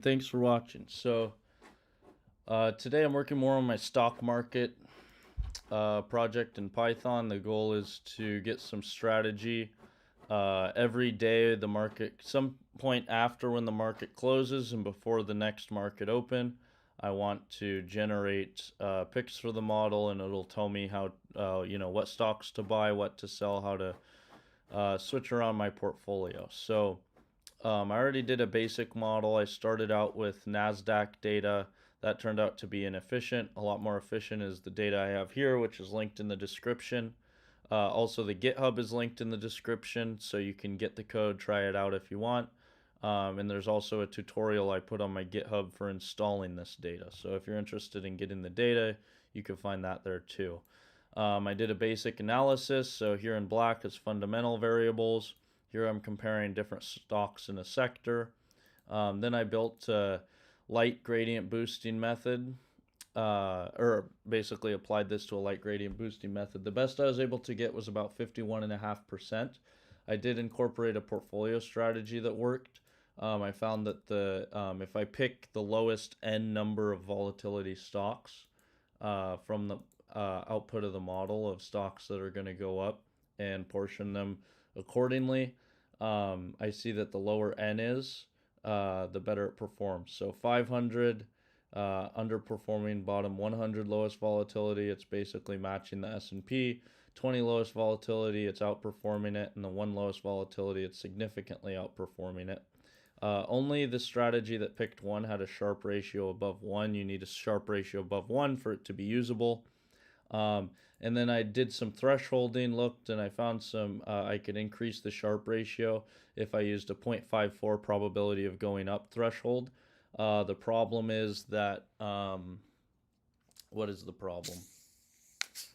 Thanks for watching. Today I'm working more on my stock market project in Python. The goal is to get some strategy every day. The market, some point after when the market closes and before the next market open, I want to generate picks for the model, and it'll tell me how what stocks to buy, what to sell, how to switch around my portfolio. I already did a basic model. I started out with NASDAQ data. That turned out to be inefficient. A lot more efficient is the data I have here, which is linked in the description. Also, the GitHub is linked in the description, so you can get the code, try it out if you want. And there's also a tutorial I put on my GitHub for installing this data. So if you're interested in getting the data, you can find that there too. I did a basic analysis. So here in black is fundamental variables. Here I'm comparing different stocks in a sector. Then I built a light gradient boosting method, or basically applied this to a light gradient boosting method. The best I was able to get was about 51.5%. I did incorporate a portfolio strategy that worked. I found that if I pick the lowest n number of volatility stocks from the output of the model of stocks that are going to go up and portion them accordingly, I see that the lower n is, the better it performs. So 500, underperforming, bottom 100 lowest volatility, it's basically matching the S&P. 20 lowest volatility, it's outperforming it, and the 1 lowest volatility, it's significantly outperforming it. Only the strategy that picked 1 had a Sharpe ratio above 1. You need a Sharpe ratio above 1 for it to be usable. And then I did some thresholding, looked, and I found I could increase the Sharpe ratio if I used a 0.54 probability of going up threshold. The problem is that, what is the problem?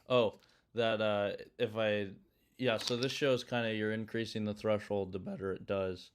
Oh, that so this shows kind of you're increasing the threshold, the better it does.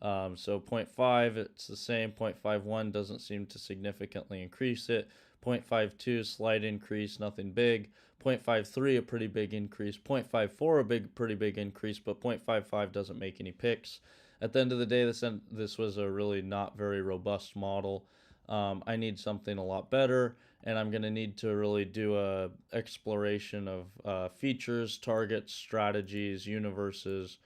So 0.5, it's the same. 0.51 doesn't seem to significantly increase it. 0.52, slight increase, nothing big. 0.53, a pretty big increase. 0.54, pretty big increase, but 0.55 doesn't make any picks. At the end of the day, this was a really not very robust model. I need something a lot better, and I'm going to need to really do a exploration of features, targets, strategies, universes,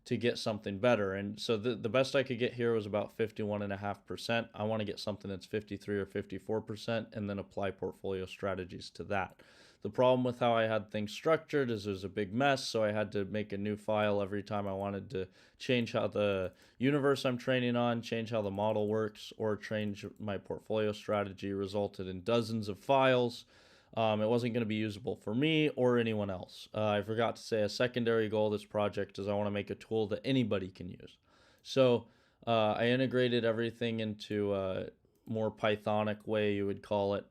to get something better. And so the best I could get here was about 51.5%. I want to get something that's 53 or 54% and then apply portfolio strategies to that. The problem with how I had things structured is there's a big mess, so I had to make a new file every time I wanted to change how the universe I'm training on, change how the model works, or change my portfolio strategy. Resulted in dozens of files. It wasn't going to be usable for me or anyone else. I forgot to say a secondary goal of this project is I want to make a tool that anybody can use. So I integrated everything into a more Pythonic way, you would call it.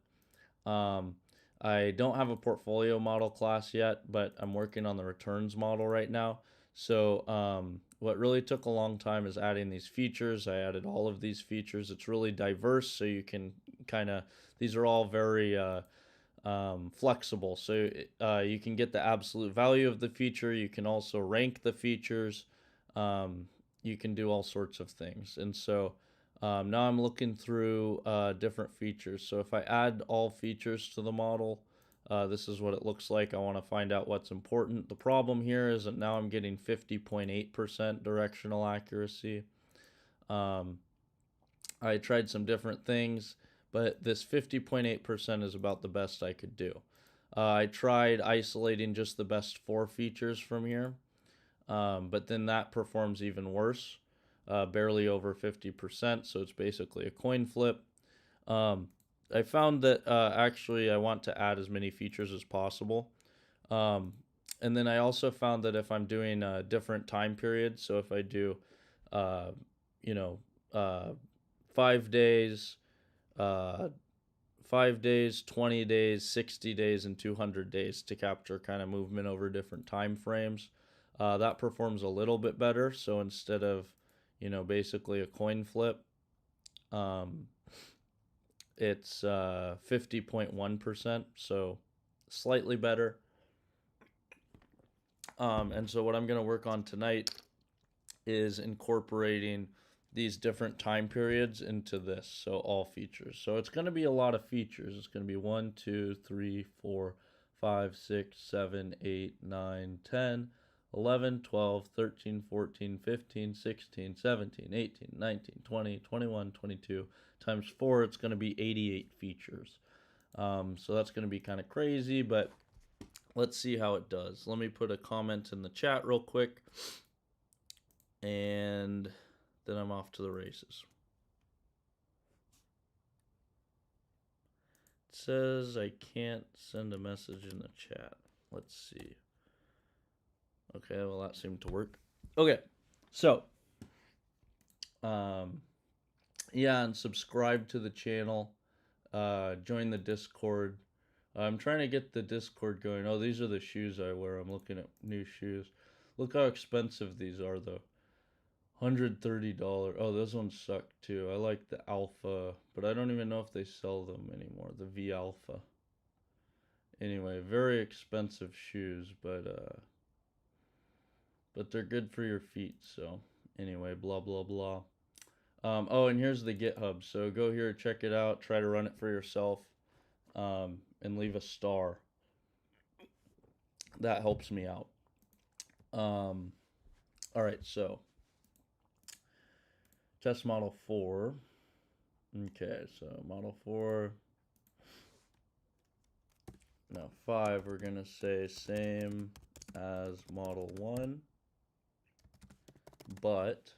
I don't have a portfolio model class yet, but I'm working on the returns model right now. So what really took a long time is adding these features. I added all of these features. It's really diverse, so you can these are all very flexible. So you can get the absolute value of the feature. You can also rank the features. You can do all sorts of things. And so now I'm looking through different features. So if I add all features to the model, this is what it looks like. I want to find out what's important. The problem here is that now I'm getting 50.8% directional accuracy. I tried some different things, but this 50.8% is about the best I could do. I tried isolating just the best 4 features from here, but then that performs even worse, barely over 50%, so it's basically a coin flip. I found that actually I want to add as many features as possible. And then I also found that if I'm doing different time periods, so if I do, you know, 5 days, 5 days, 20 days, 60 days, and 200 days to capture kind of movement over different time frames. That performs a little bit better. So instead of, basically a coin flip, it's 50.1%, so slightly better. And so what I'm going to work on tonight is incorporating these different time periods into this, so all features. So it's going to be a lot of features. It's going to be 1, 2, 3, 4, 5, 6, 7, 8, 9, 10, 11, 12, 13, 14, 15, 16, 17, 18, 19, 20, 21, 22 times 4. It's going to be 88 features. So that's going to be kind of crazy, but let's see how it does. Let me put a comment in the chat real quick, and then I'm off to the races. It says I can't send a message in the chat. Let's see. Okay, well that seemed to work. Okay, so yeah, and subscribe to the channel. Join the Discord. I'm trying to get the Discord going. Oh, these are the shoes I wear. I'm looking at new shoes. Look how expensive these are, though. $130. Oh, those ones suck too. I like the Alpha, but I don't even know if they sell them anymore. The V Alpha. Anyway, very expensive shoes, but they're good for your feet. So anyway, blah blah blah. Oh, and here's the GitHub. So go here, check it out, try to run it for yourself, and leave a star. That helps me out. All right, so test model 4. Okay, so model 4. Now 5, we're gonna say same as model 1, but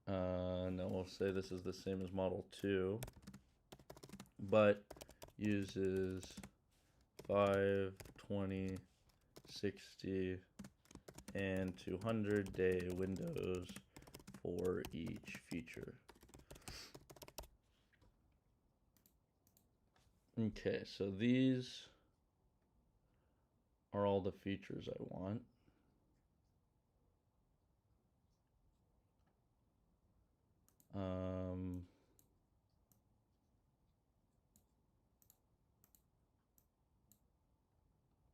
no, we'll say this is the same as model 2, but uses 5, 20, 60, and 200-day windows for each feature. Okay, so these are all the features I want.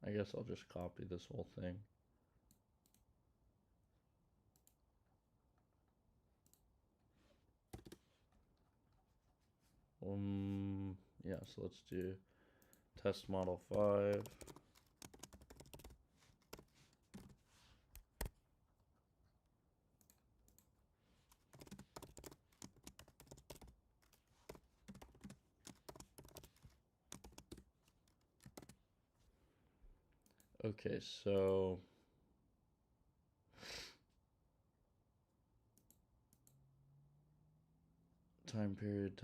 I guess I'll just copy this whole thing. Yeah, so let's do test model 5. Okay, so time period.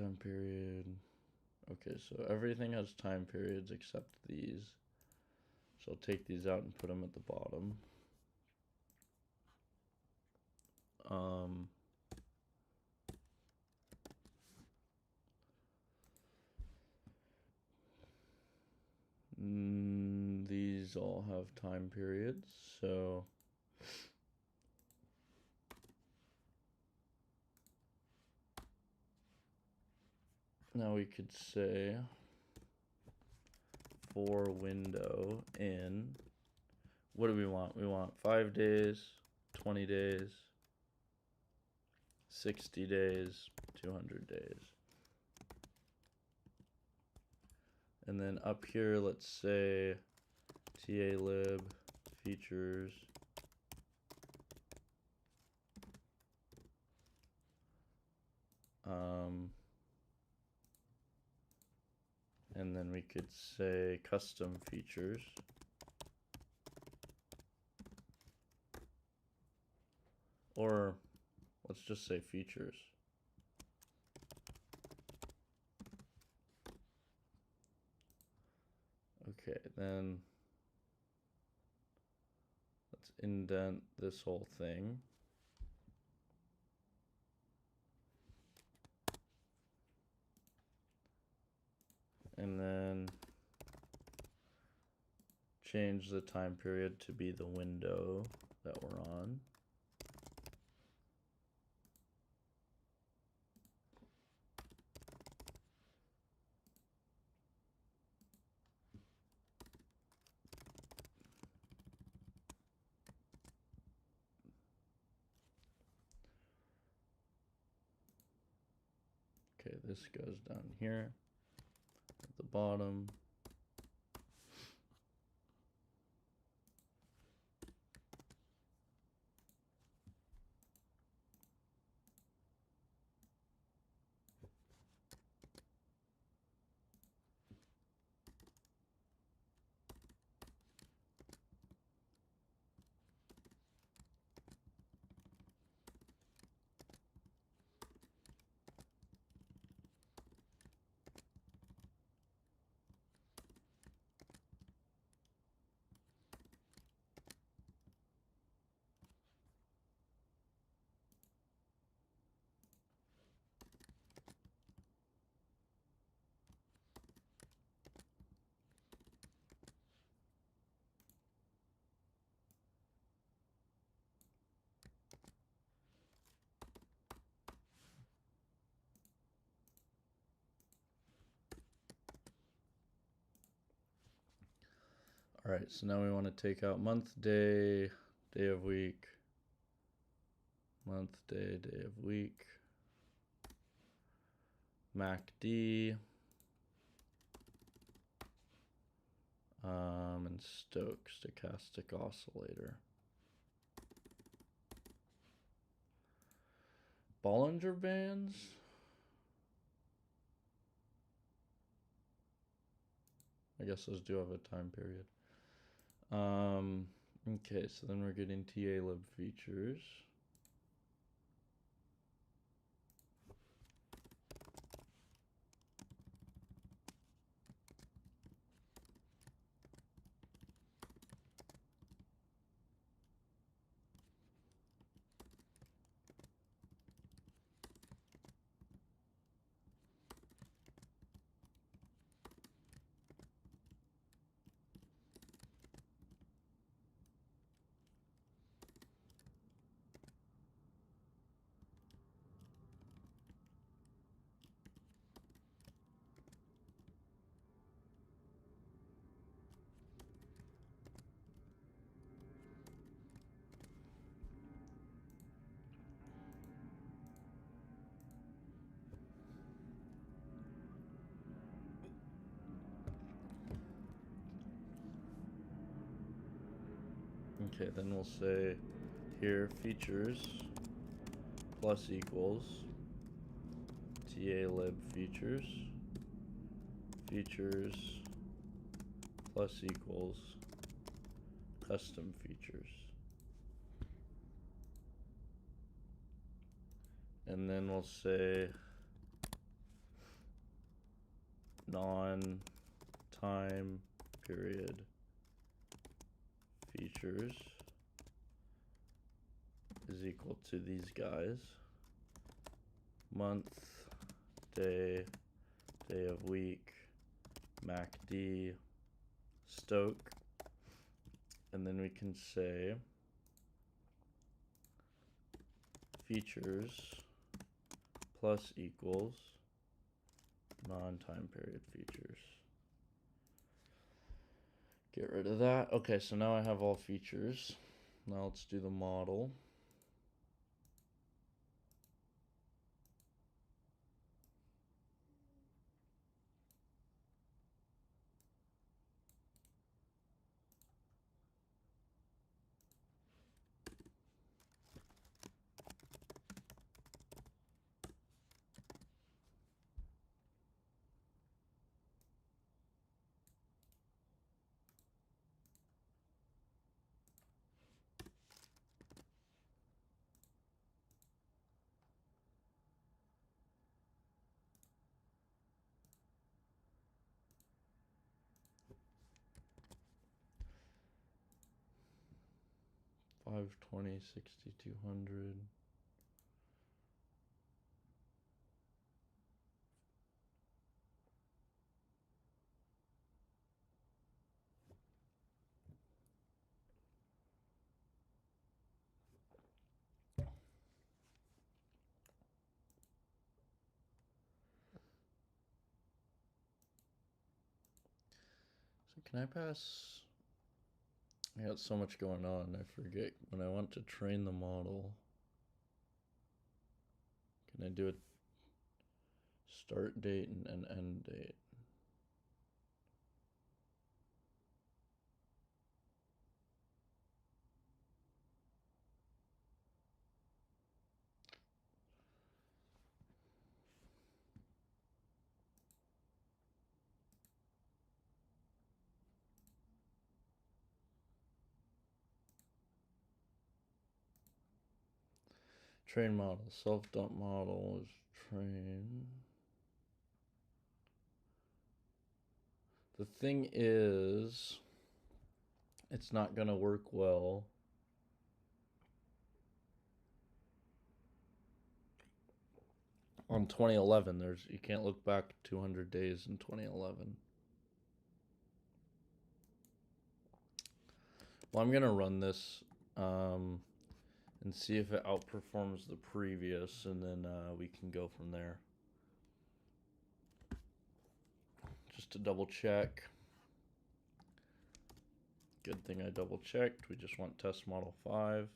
Okay, so everything has time periods except these. So I'll take these out and put them at the bottom. These all have time periods, so now we could say for window in, what do we want? We want 5 days, 20 days, 60 days, 200 days. And then up here, let's say TALib features. And then we could say custom features. Or let's just say features. Okay, then let's indent this whole thing. And then change the time period to be the window that we're on. Okay, this goes down here at the bottom. All right, so now we want to take out month, day, day of week, month, day, day of week, MACD, and stochastic oscillator. Bollinger Bands? I guess those do have a time period. Okay, so then we're getting TA-lib features. Okay, then we'll say here features plus equals TA-lib features, features plus equals custom features. And then we'll say non-time period features is equal to these guys. Month, day, day of week, MACD, stoke. And then we can say features plus equals non-time period features. Get rid of that. Okay, so now I have all features. Now let's do the model. Five 6200. So can I pass? I got so much going on, I forget. When I want to train the model, can I do it start date and an end date. Train model, self-dump model is train. The thing is, it's not gonna work well. On 2011, you can't look back 200 days in 2011. Well, I'm gonna run this and see if it outperforms the previous, and then we can go from there. Just to double check. Good thing I double checked. We just want test model 5.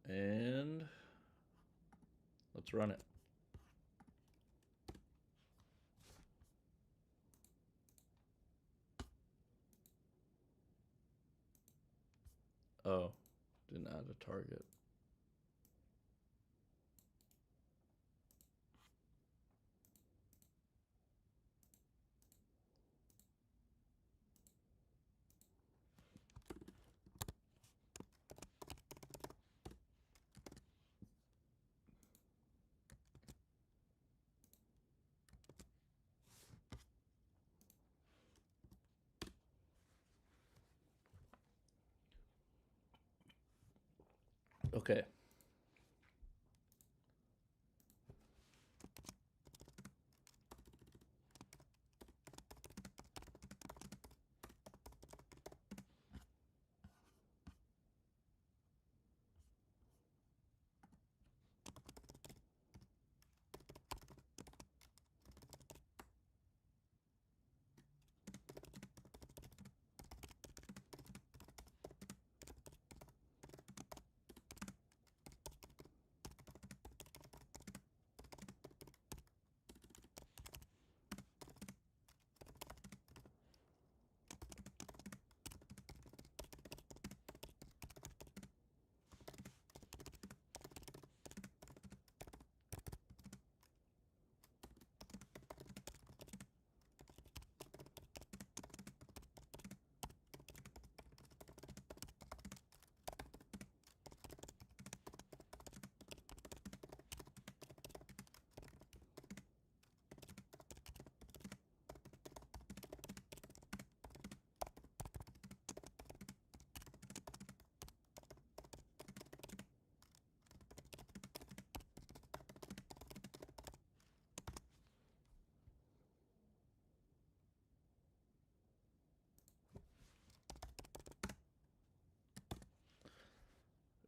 And let's run it. Oh, didn't add a target. Okay.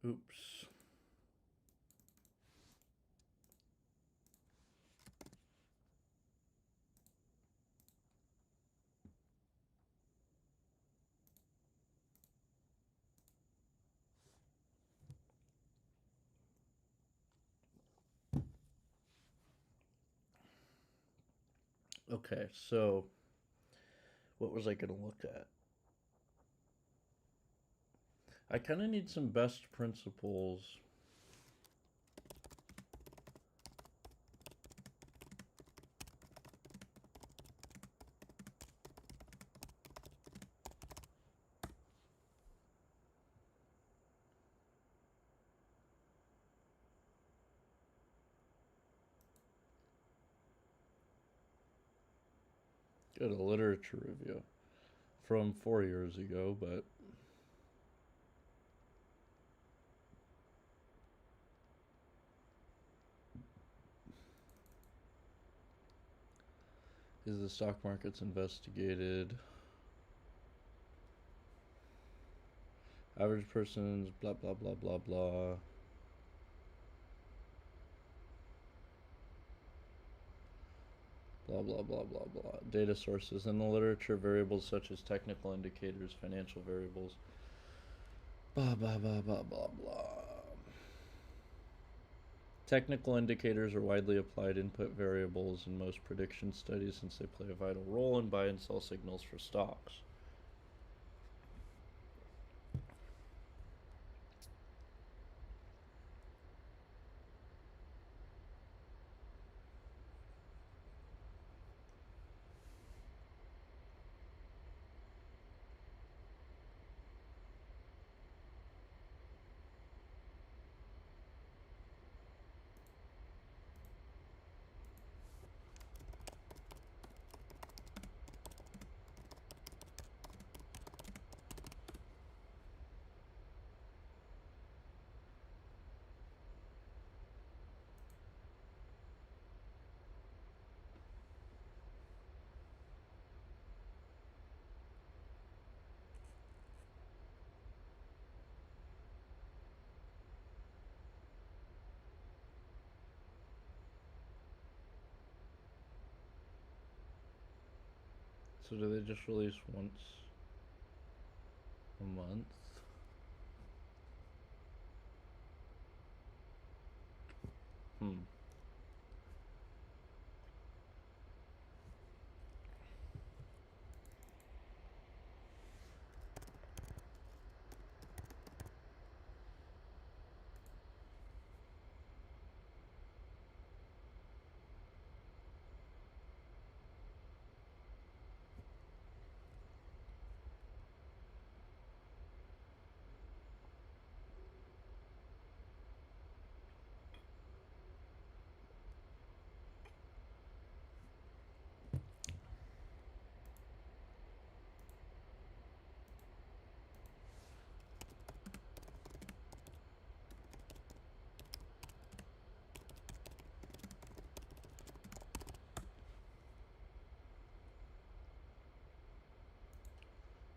Oops. Okay, so what was I going to look at? I kind of need some best principles. Good, a literature review from 4 years ago, but is the stock market's investigated? Average person's blah blah blah blah blah. Blah blah blah blah blah. Data sources in the literature, variables such as technical indicators, financial variables. Blah blah blah blah blah blah. Technical indicators are widely applied input variables in most prediction studies since they play a vital role in buy and sell signals for stocks. So do they just release once a month?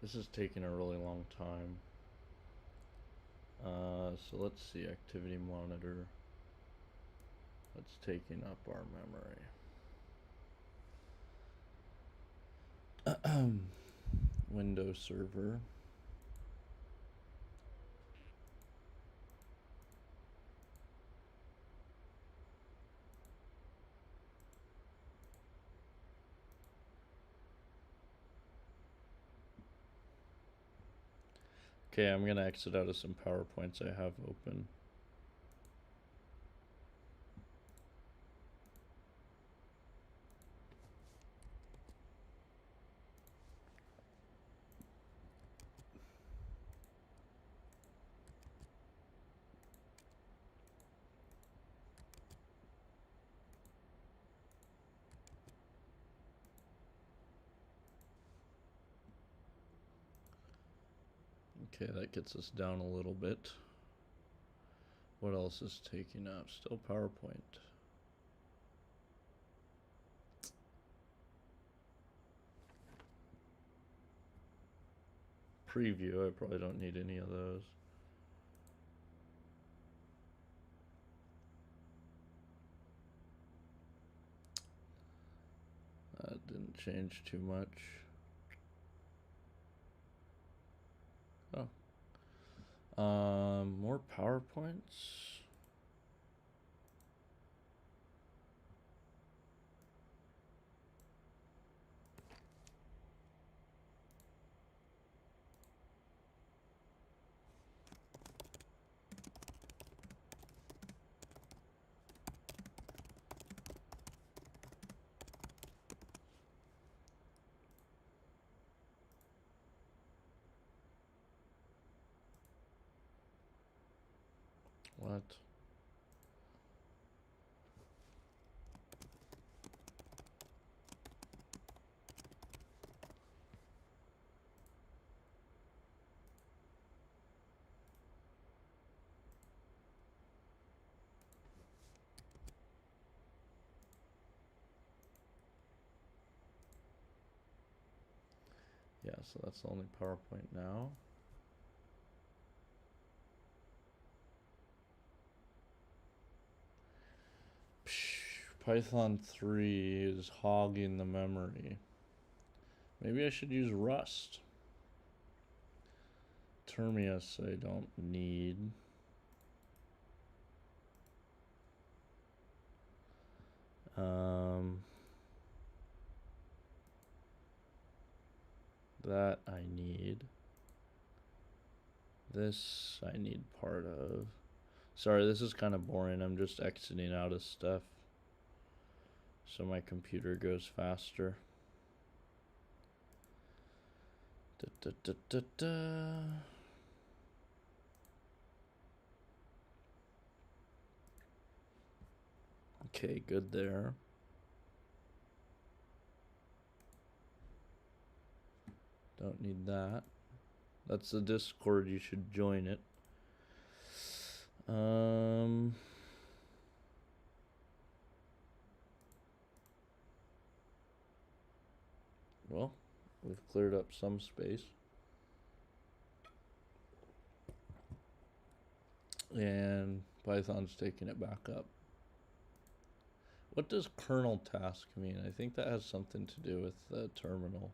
This is taking a really long time. So let's see, activity monitor. That's taking up our memory. Windows server. Okay, I'm gonna exit out of some PowerPoints I have open. Okay, that gets us down a little bit. What else is taking up? Still PowerPoint. Preview, I probably don't need any of those. That didn't change too much. Oh. More PowerPoints. What? Yeah, so that's the only PowerPoint now. Python 3 is hogging the memory. Maybe I should use Rust. Termius I don't need. That I need. This I need part of. Sorry, this is kind of boring. I'm just exiting out of stuff so my computer goes faster. Okay, good there. Don't need that. That's the Discord. You should join it. Well, we've cleared up some space. And Python's taking it back up. What does kernel task mean? I think that has something to do with the terminal.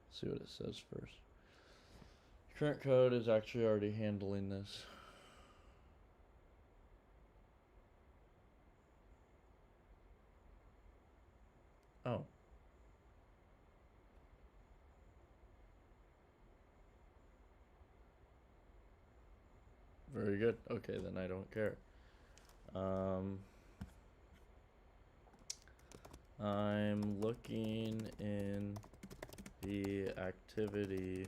Let's see what it says first. Current code is actually already handling this. Oh. Very good. Okay, then I don't care. I'm looking in the activity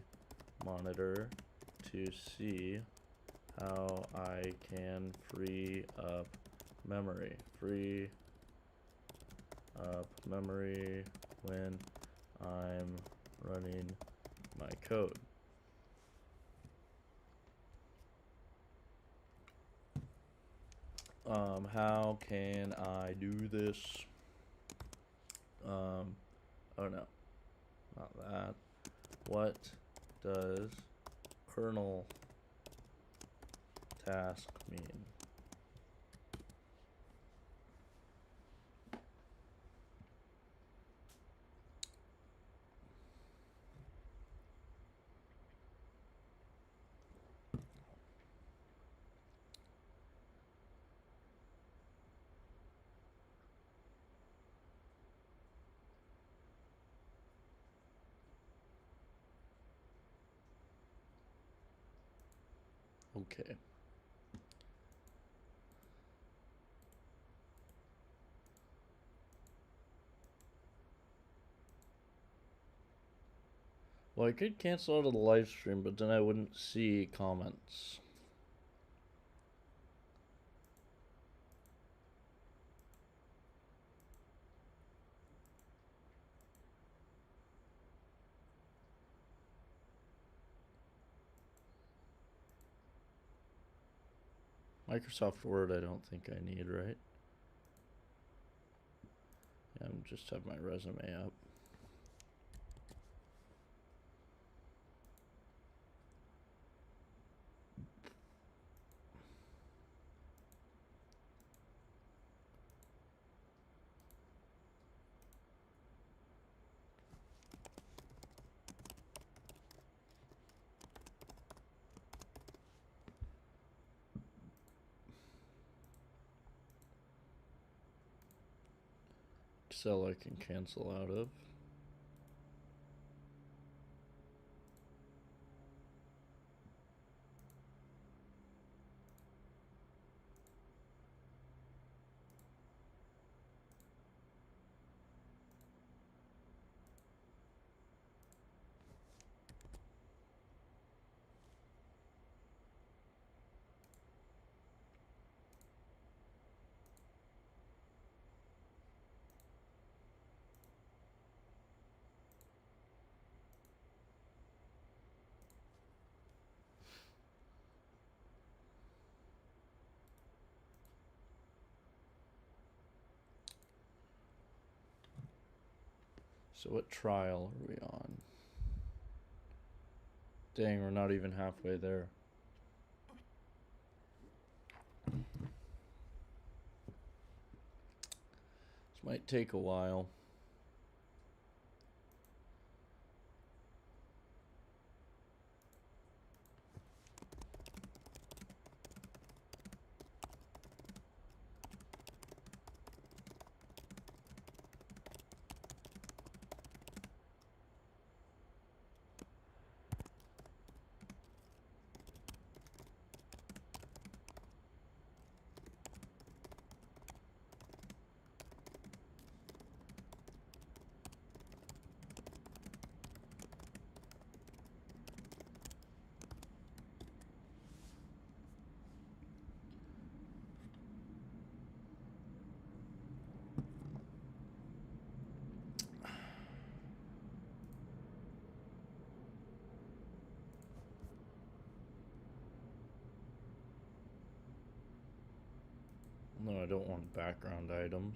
monitor to see how I can free up memory. Free up memory when I'm running my code. How can I do this? Oh no, not that. What does kernel task mean? Okay. Well, I could cancel out of the live stream, but then I wouldn't see comments. Microsoft Word I don't think I need, right? Yeah, I'm just have my resume up. Excel I can cancel out of. So what trial are we on? Dang, we're not even halfway there. This might take a while. don't want background items.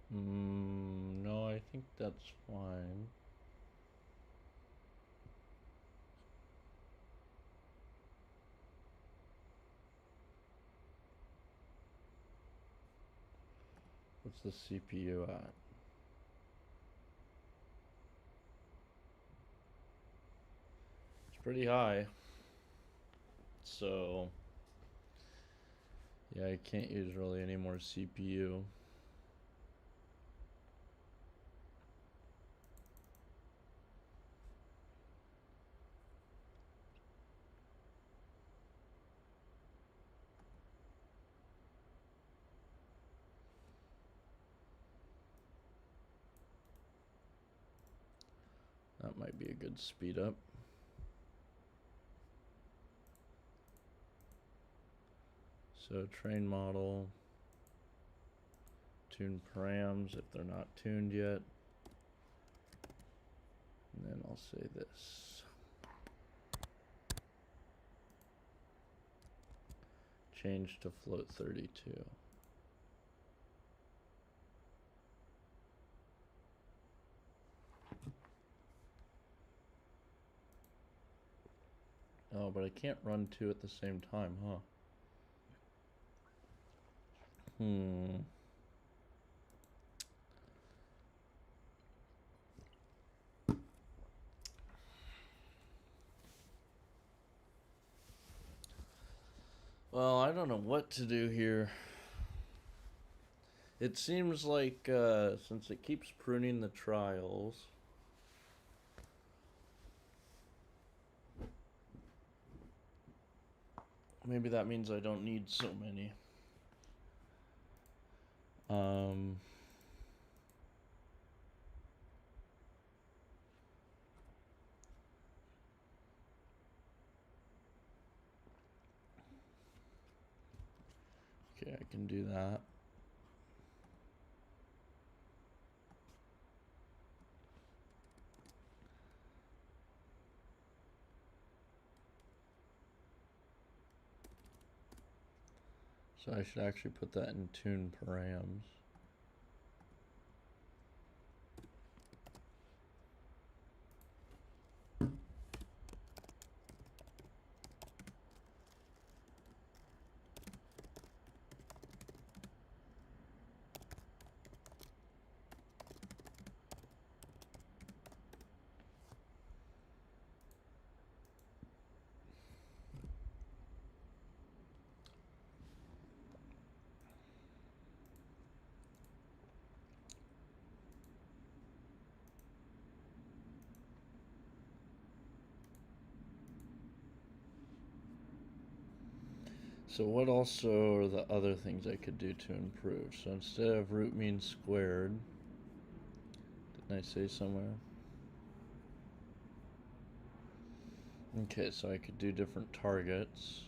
No, I think that's fine. What's the CPU at? It's pretty high. So, yeah, I can't use really any more CPU. That might be a good speed up. So train model, tune params if they're not tuned yet. And then I'll say this. Change to float 32. Oh, but I can't run two at the same time, huh? Well, I don't know what to do here. It seems like, since it keeps pruning the trials, maybe that means I don't need so many. Okay, I can do that. So I should actually put that in tune params. So what also are the other things I could do to improve? So instead of root mean squared, didn't I say somewhere? Okay, so I could do different targets.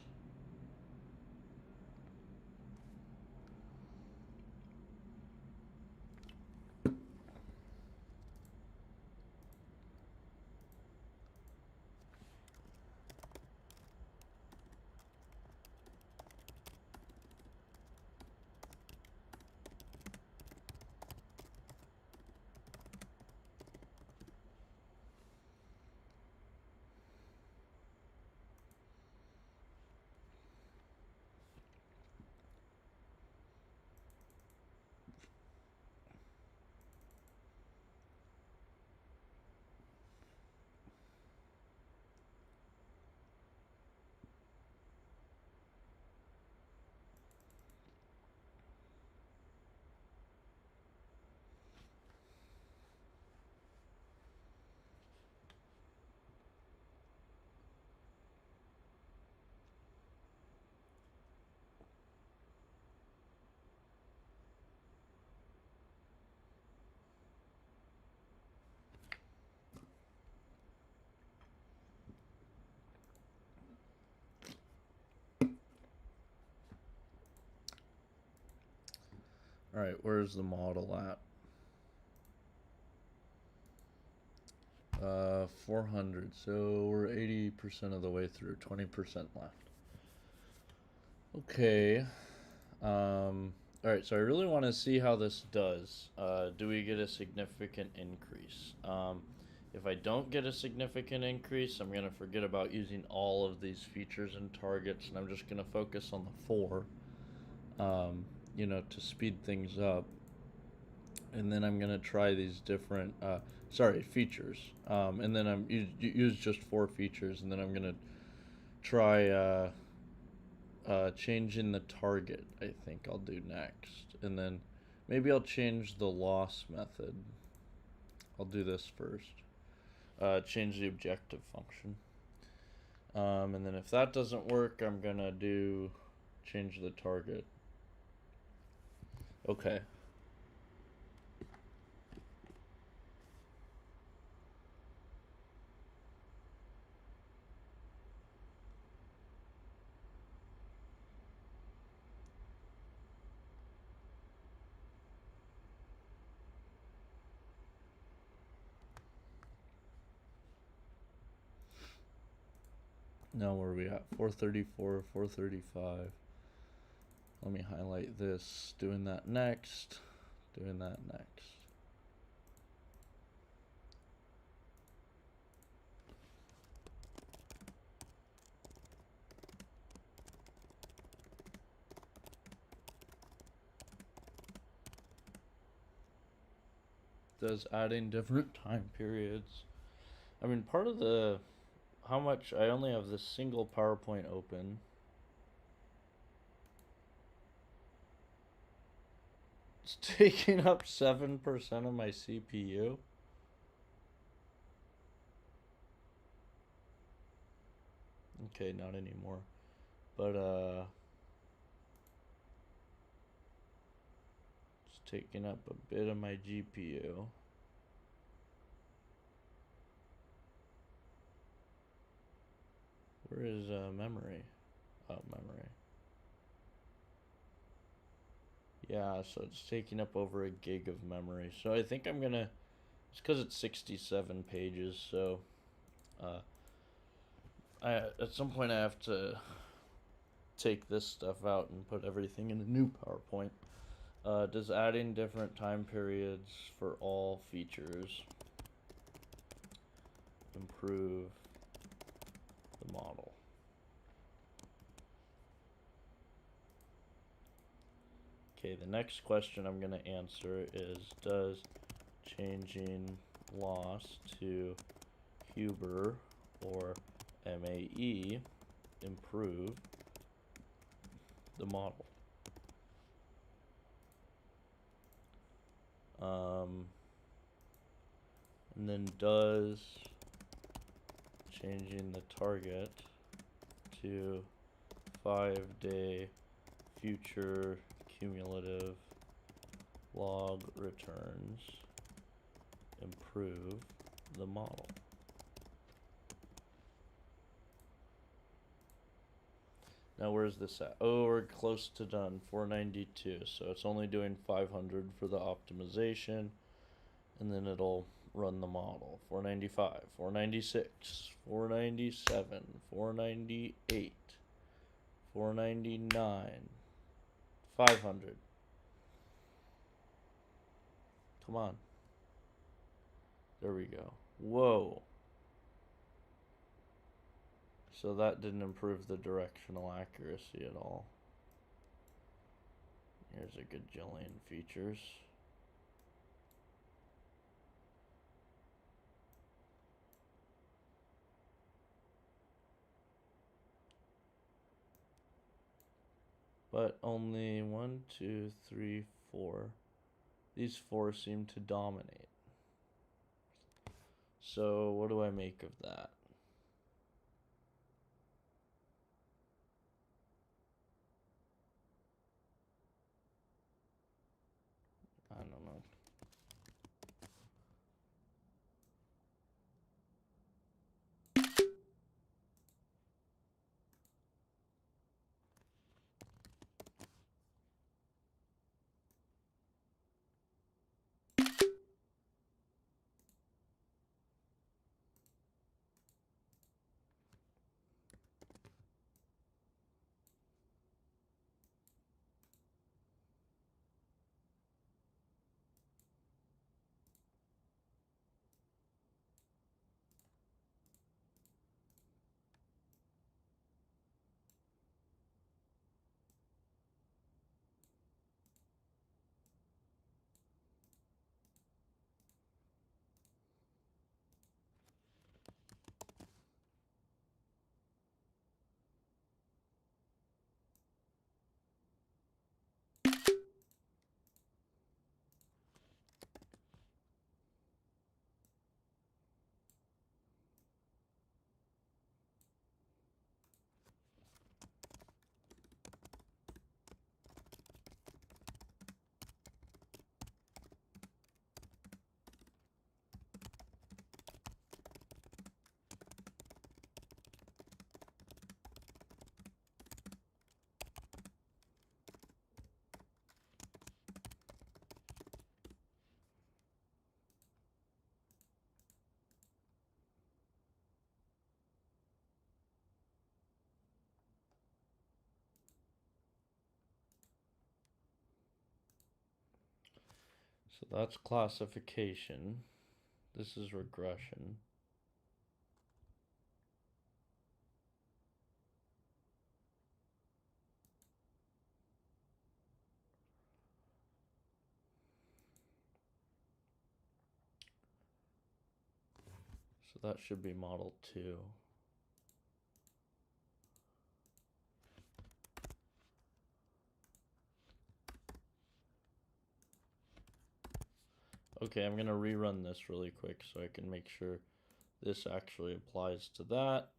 Alright, where's the model at? 400, so we're 80% of the way through, 20% left. Okay. Alright, so I really want to see how this does. Do we get a significant increase? If I don't get a significant increase, I'm going to forget about using all of these features and targets, and I'm just going to focus on the 4, you know, to speed things up. And then I'm going to try these different, features. And then I'm use just 4 features, and then I'm going to try changing the target, I think I'll do next. And then maybe I'll change the loss method. I'll do this first. Change the objective function. And then if that doesn't work, I'm gonna change the target. Okay. Now where are we at? 434, 435. Let me highlight this. Doing that next. Doing that next. Does adding different time periods. I mean, part of the how much I only have this single PowerPoint open. It's taking up 7% of my CPU. Okay, not anymore. But it's taking up a bit of my GPU. Where is memory? Oh, memory. Yeah, so it's taking up over a gig of memory. So I think I'm gonna, it's because it's 67 pages, so at some point I have to take this stuff out and put everything in a new PowerPoint. Does adding different time periods for all features improve the model? Okay, the next question I'm going to answer is, does changing loss to Huber or MAE improve the model? And then does changing the target to 5-day future cumulative log returns improve the model? Now where's this at? Oh, we're close to done. 492. So it's only doing 500 for the optimization, and then it'll run the model. 495, 496, 497, 498, 499, 500. Come on. There we go. Whoa. So that didn't improve the directional accuracy at all. Here's a gajillion features. But only 1, 2, 3, 4. These 4 seem to dominate. So what do I make of that? I don't know. So that's classification. This is regression. So that should be model 2. Okay, I'm going to rerun this really quick so I can make sure this actually applies to that.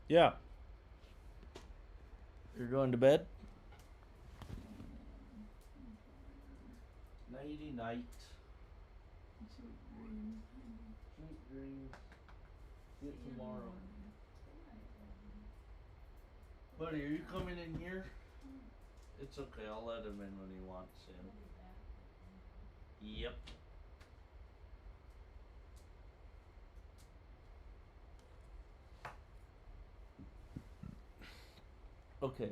Yeah. You're going to bed? Nighty night. Sweet dreams. See you tomorrow. Buddy, are you coming in here? It's okay, I'll let him in when he wants in. Yep. Okay.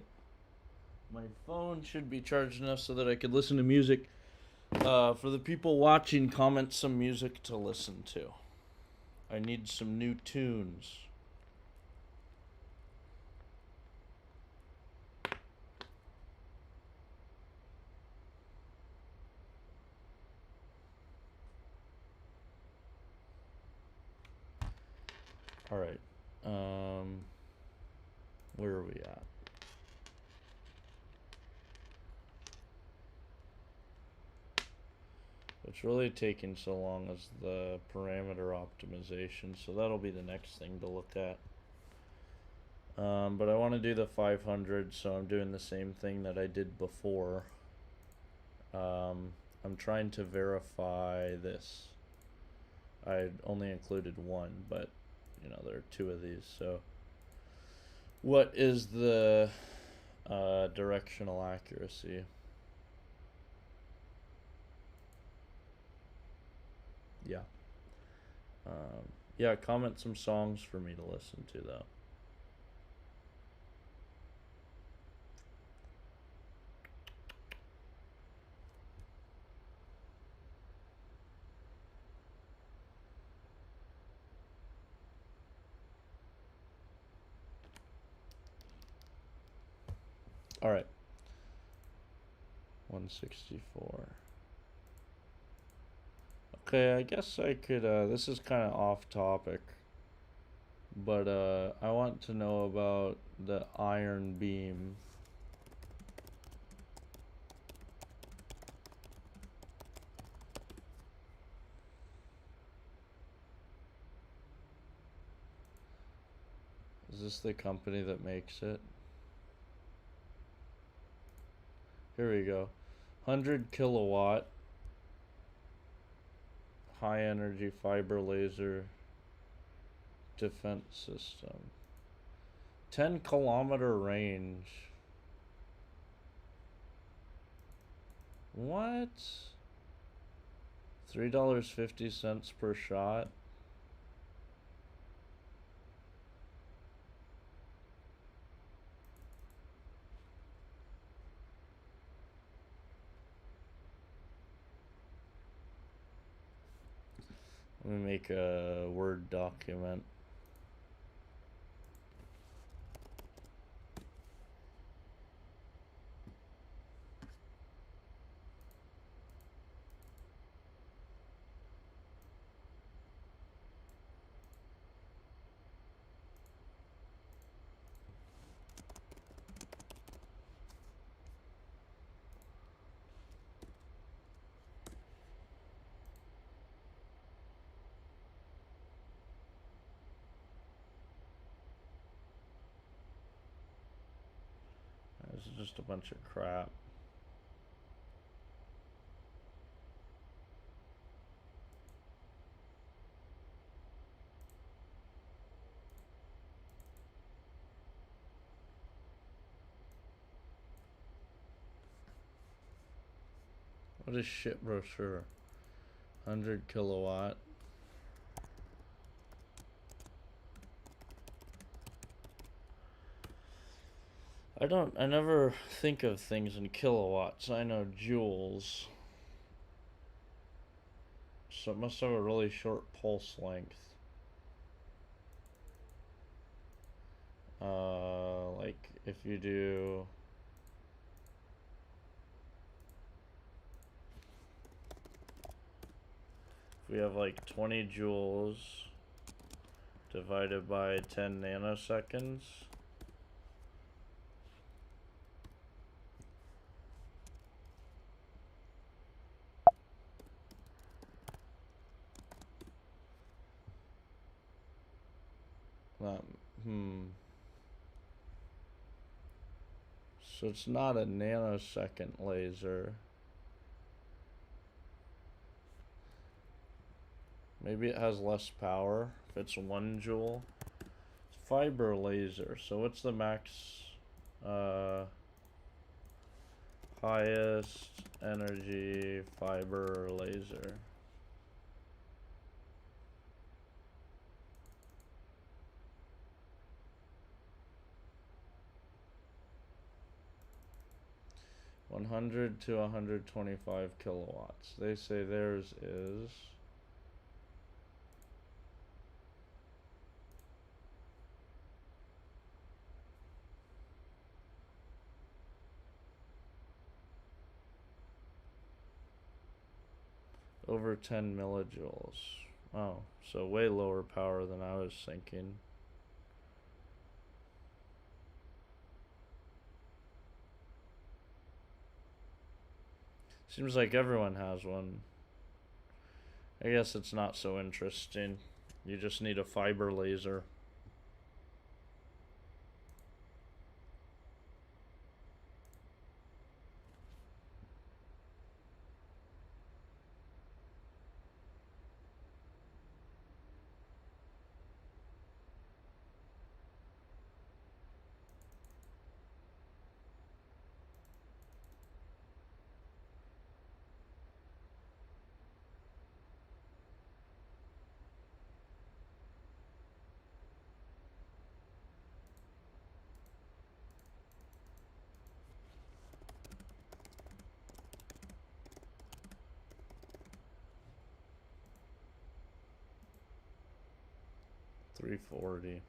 My phone should be charged enough so that I could listen to music. For the people watching, comment some music to listen to. I need some new tunes. Alright. Where are we at? What's really taking so long is the parameter optimization, so that'll be the next thing to look at. But I want to do the 500, so I'm doing the same thing that I did before. I'm trying to verify this. I only included one, but you know, there are two of these, so what is the directional accuracy? Yeah. Yeah, comment some songs for me to listen to, though. All right. 164. Okay, I guess I could, this is kind of off topic, But I want to know about the iron beam. Is this the company that makes it? Here we go. 100 kilowatt high energy fiber laser defense system. 10-kilometer range. What? $3.50 per shot. Let me make a Word document. This is just a bunch of crap. What is shit brochure? 100 kilowatt. I never think of things in kilowatts. I know joules. So it must have a really short pulse length. Like if you do if we have like 20 joules divided by 10 nanoseconds. So it's not a nanosecond laser. Maybe it has less power if it's 1 joule. It's fiber laser. So what's the max highest energy fiber laser? $100 to 125 kilowatts. They say theirs is over 10 millijoules. Oh, so way lower power than I was thinking. Seems like everyone has one. I guess it's not so interesting. You just need a fiber laser. $340.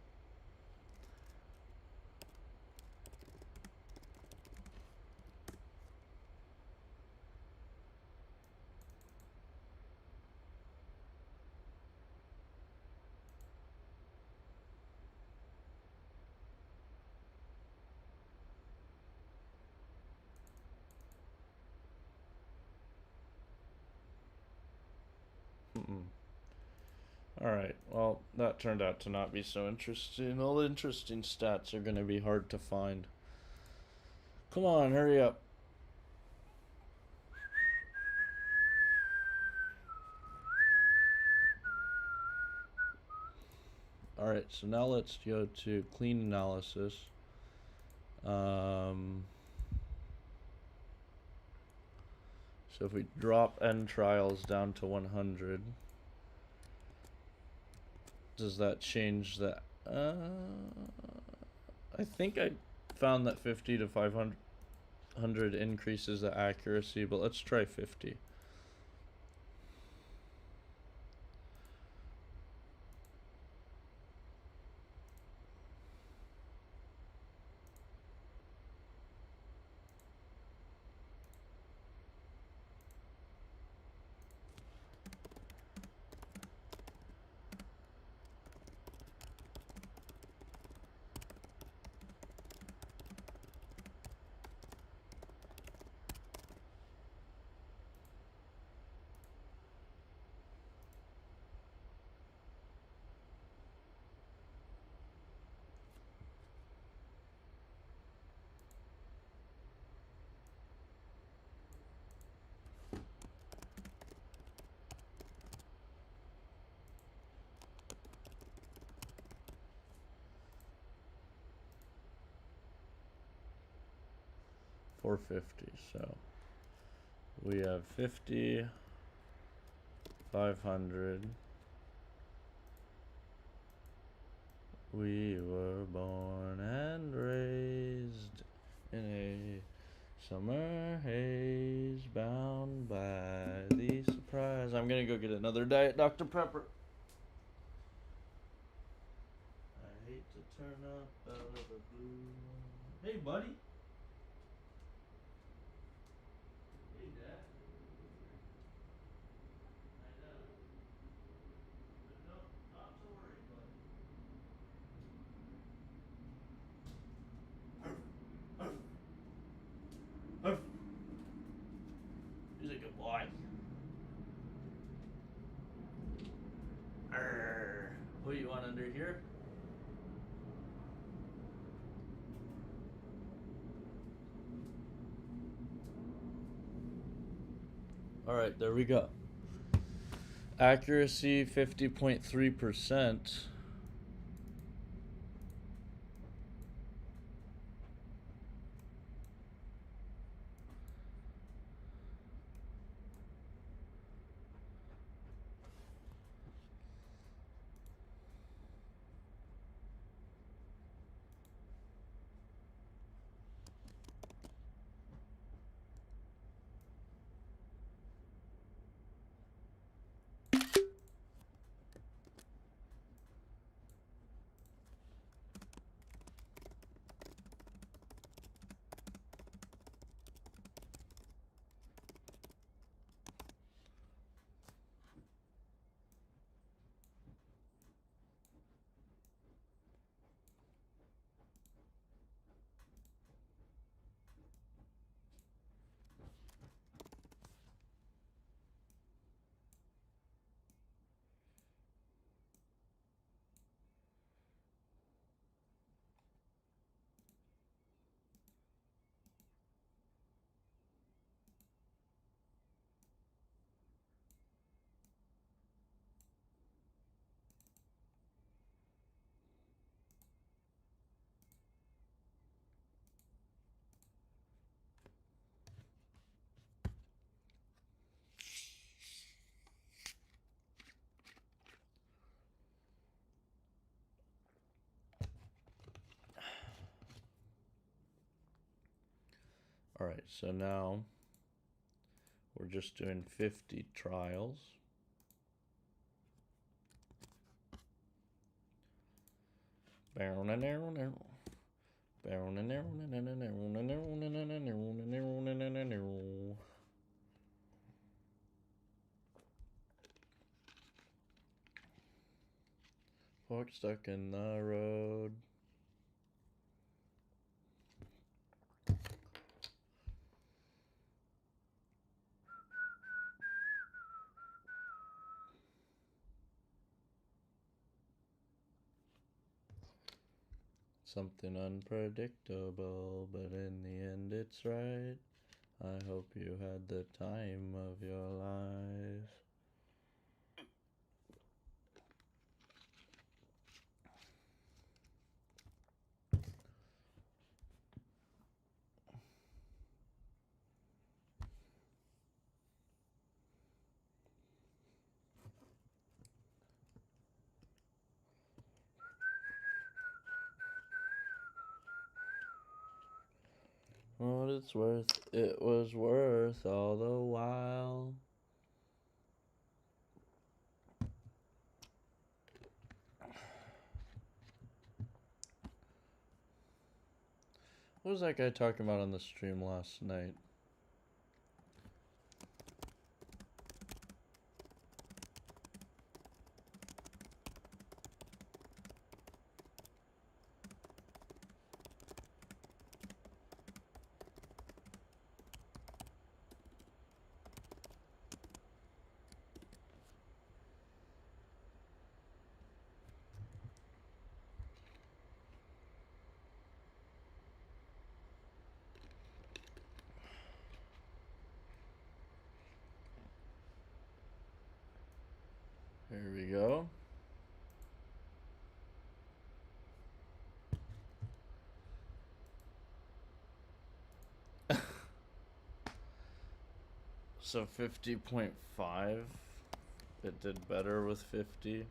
Alright, well, that turned out to not be so interesting. All the interesting stats are going to be hard to find. Come on, hurry up. Alright, so now let's go to clean analysis. So if we drop n trials down to 100, does that change that? I think I found that 50 to 500 increases the accuracy, but let's try 50. $450. So we have 50, 500. We were born and raised in a summer haze, bound by the surprise. I'm gonna go get another Diet Dr. Pepper. I hate to turn up out of the blue. Hey, buddy. Hey, Dad. I know. But no, not to worry, buddy. He's a good boy. Arr. What do you want under here? Alright, there we go. Accuracy 50.3%. Alright, so now we're just doing 50 trials. Fork stuck in the road. Something unpredictable, but in the end it's right. I hope you had the time of your life. What it's worth, it was worth all the while. What was that guy talking about on the stream last night? Here we go. So 50.5, it did better with 50.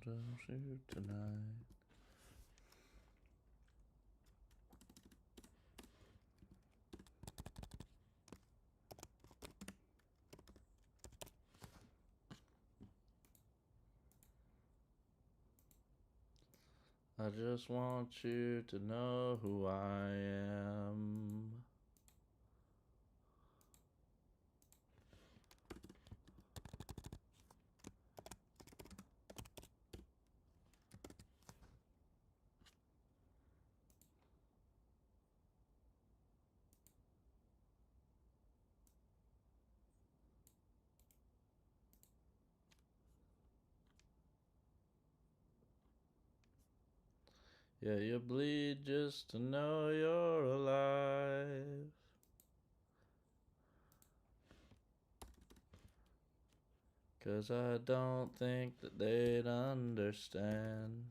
shoot tonight. I just want you to know who I am. Yeah, you bleed just to know you're alive. Cause I don't think that they'd understand.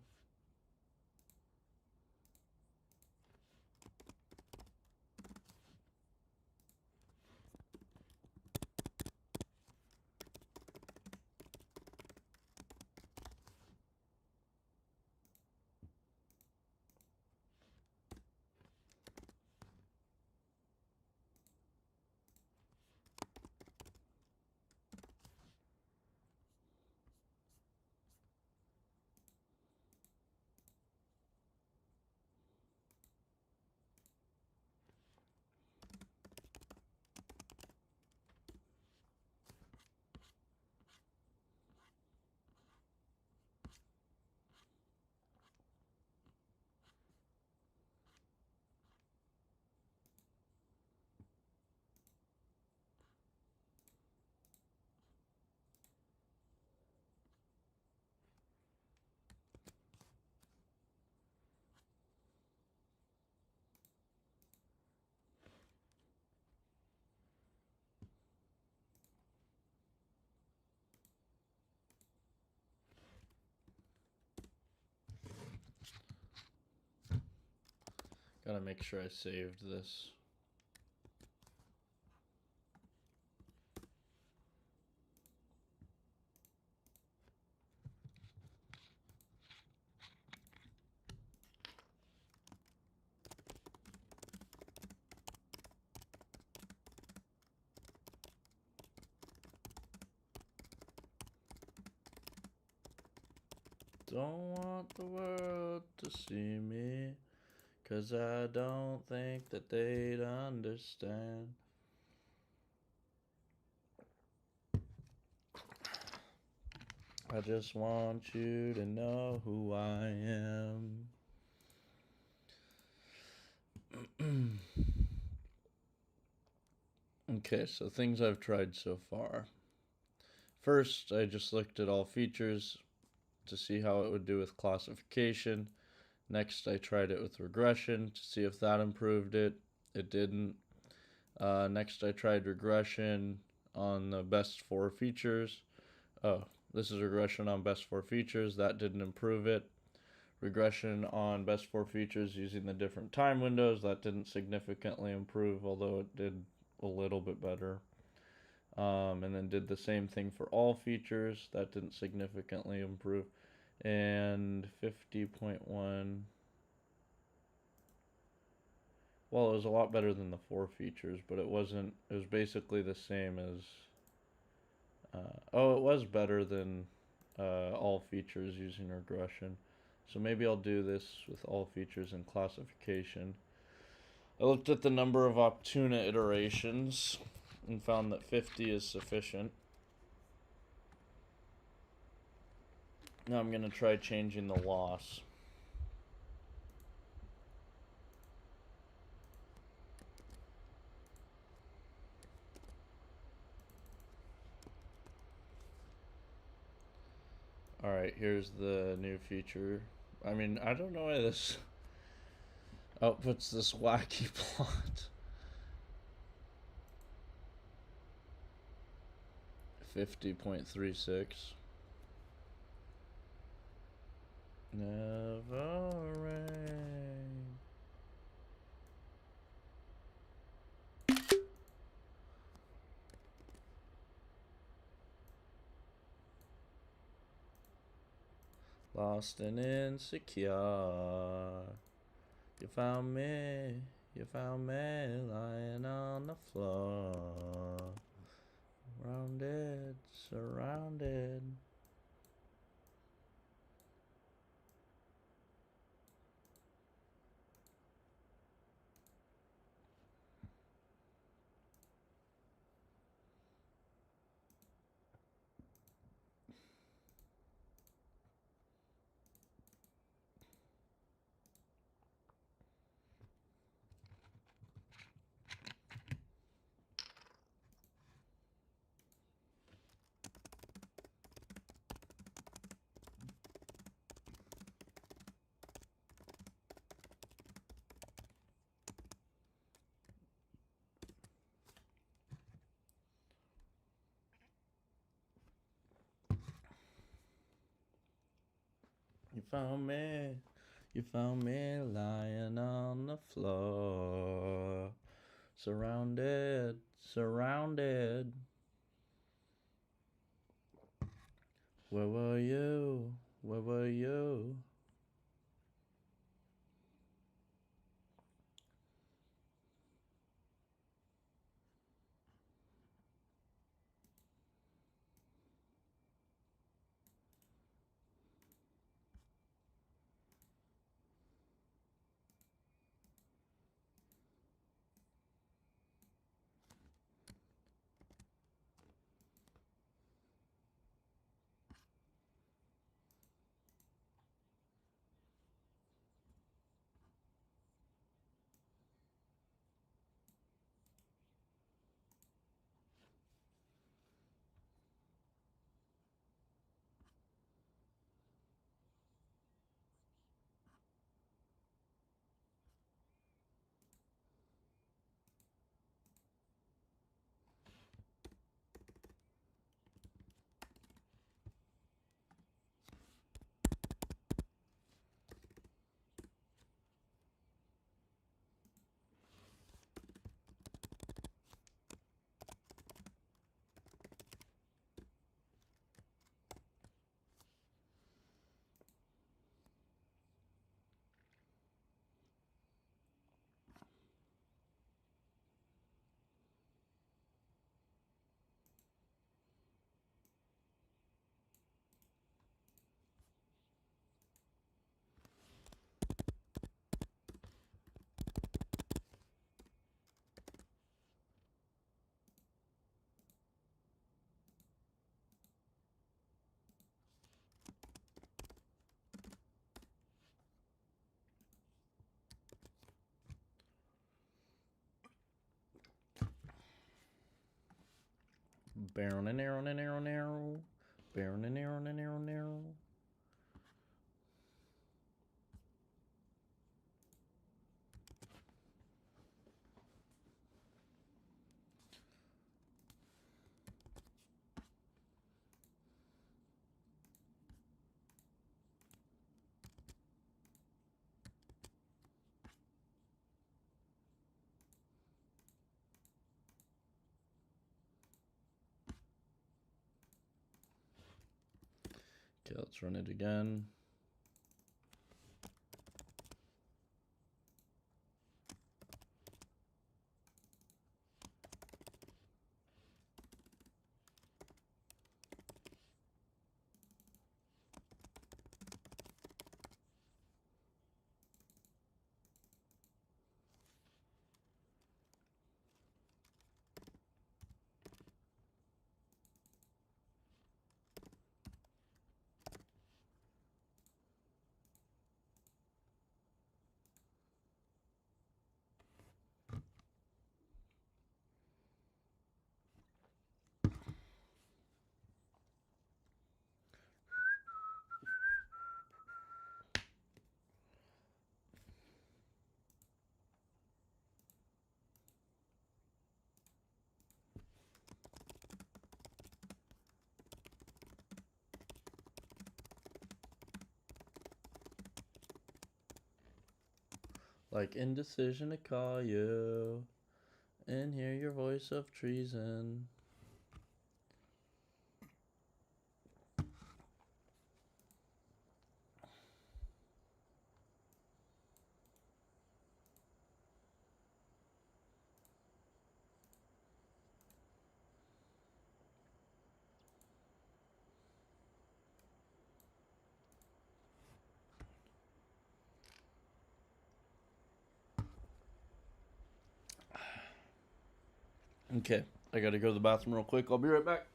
Gotta make sure I saved this. Don't want the world to see me, 'cause I don't think that they'd understand. I just want you to know who I am. Okay, so things I've tried so far. First, I just looked at all features to see how it would do with classification. Next, I tried it with regression to see if that improved it. It didn't. Next, I tried regression on the best 4 features. Oh, this is regression on best 4 features. That didn't improve it. Regression on best 4 features using the different time windows. That didn't significantly improve, although it did a little bit better. And then did the same thing for all features. That didn't significantly improve. And 50.1. Well, it was a lot better than the 4 features, but it wasn't. It was basically the same as. Oh, it was better than all features using regression. So maybe I'll do this with all features and classification. I looked at the number of Optuna iterations and found that 50 is sufficient. Now I'm going to try changing the loss. Alright, here's the new feature. I mean, I don't know why this outputs this wacky plot. 50.36. Never rain. lost and insecure. You found me lying on the floor, rounded, surrounded. You found me lying on the floor, surrounded, surrounded. Where were you? Where were you? Baron and arrow and arrow and arrow. Baron and arrow and arrow and arrow. Okay, let's run it again. Like indecision to call you and hear your voice of treason. Okay, I gotta go to the bathroom real quick. I'll be right back.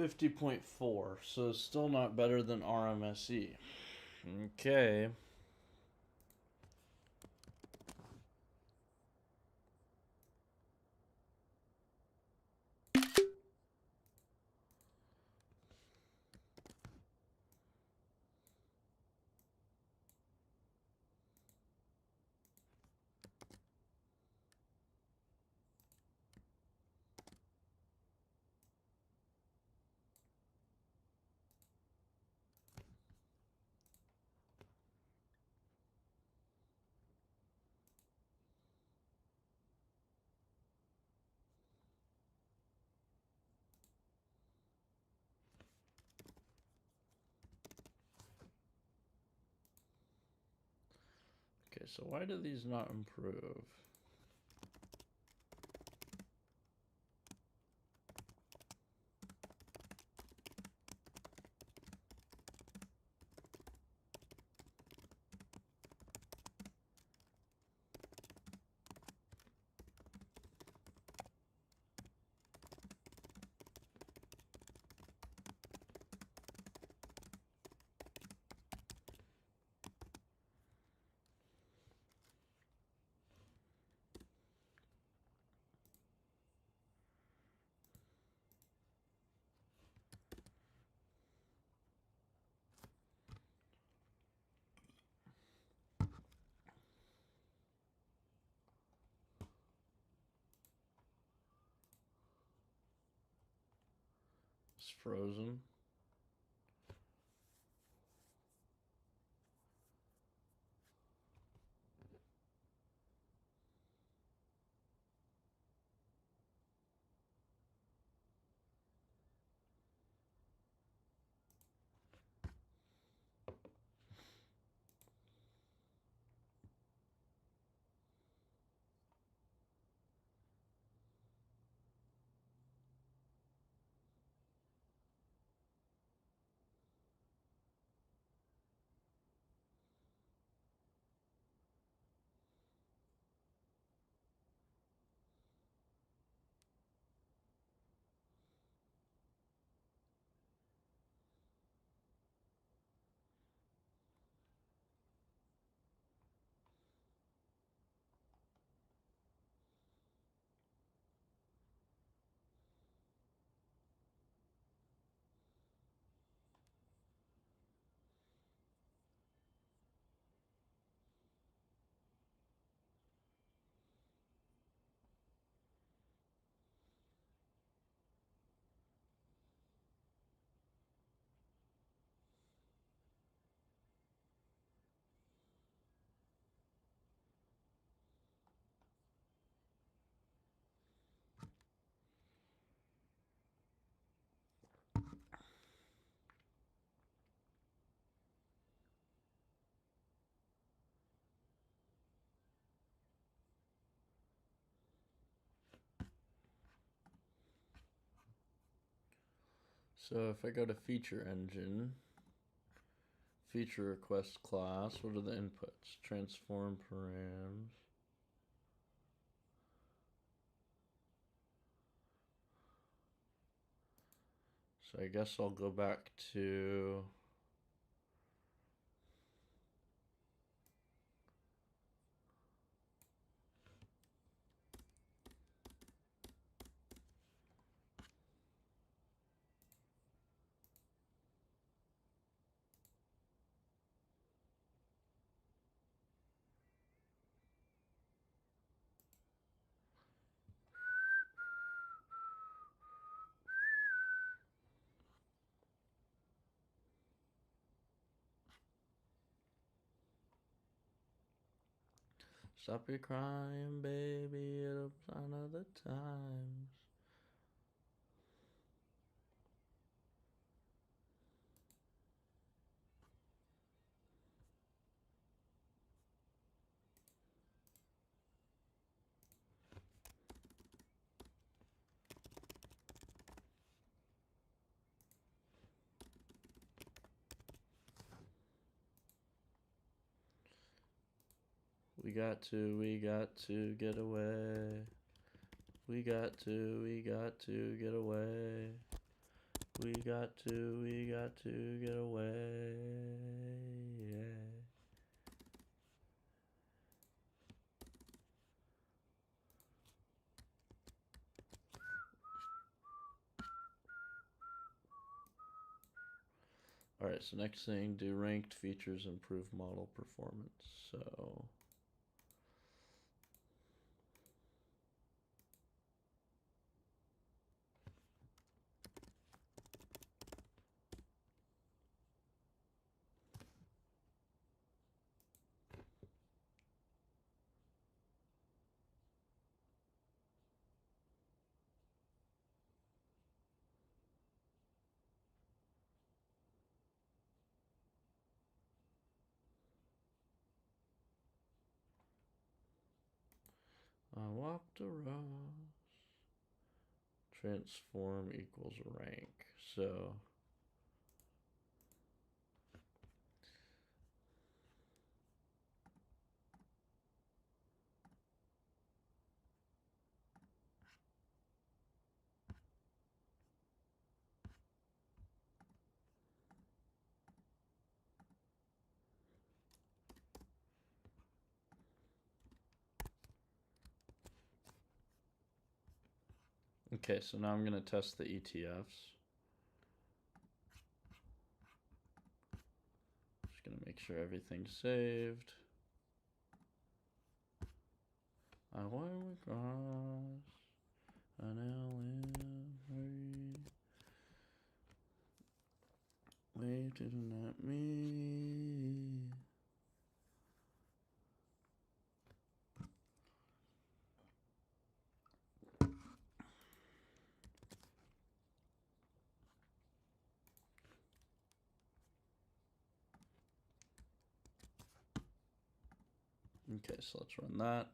50.4, so still not better than RMSE. Okay. Okay, so why do these not improve? It's frozen. So if I go to feature engine, feature request class, what are the inputs? Transform params. So I guess I'll go back to stop your crying, baby, it'll sign of the times. We got to get away. We got to get away. We got to get away. Yeah. Alright, so next thing, do ranked features improve model performance. So I walked around. Transform equals rank. So okay, so now I'm gonna test the ETFs. Just gonna make sure everything's saved. I went across an LM waved at me. Okay, so let's run that.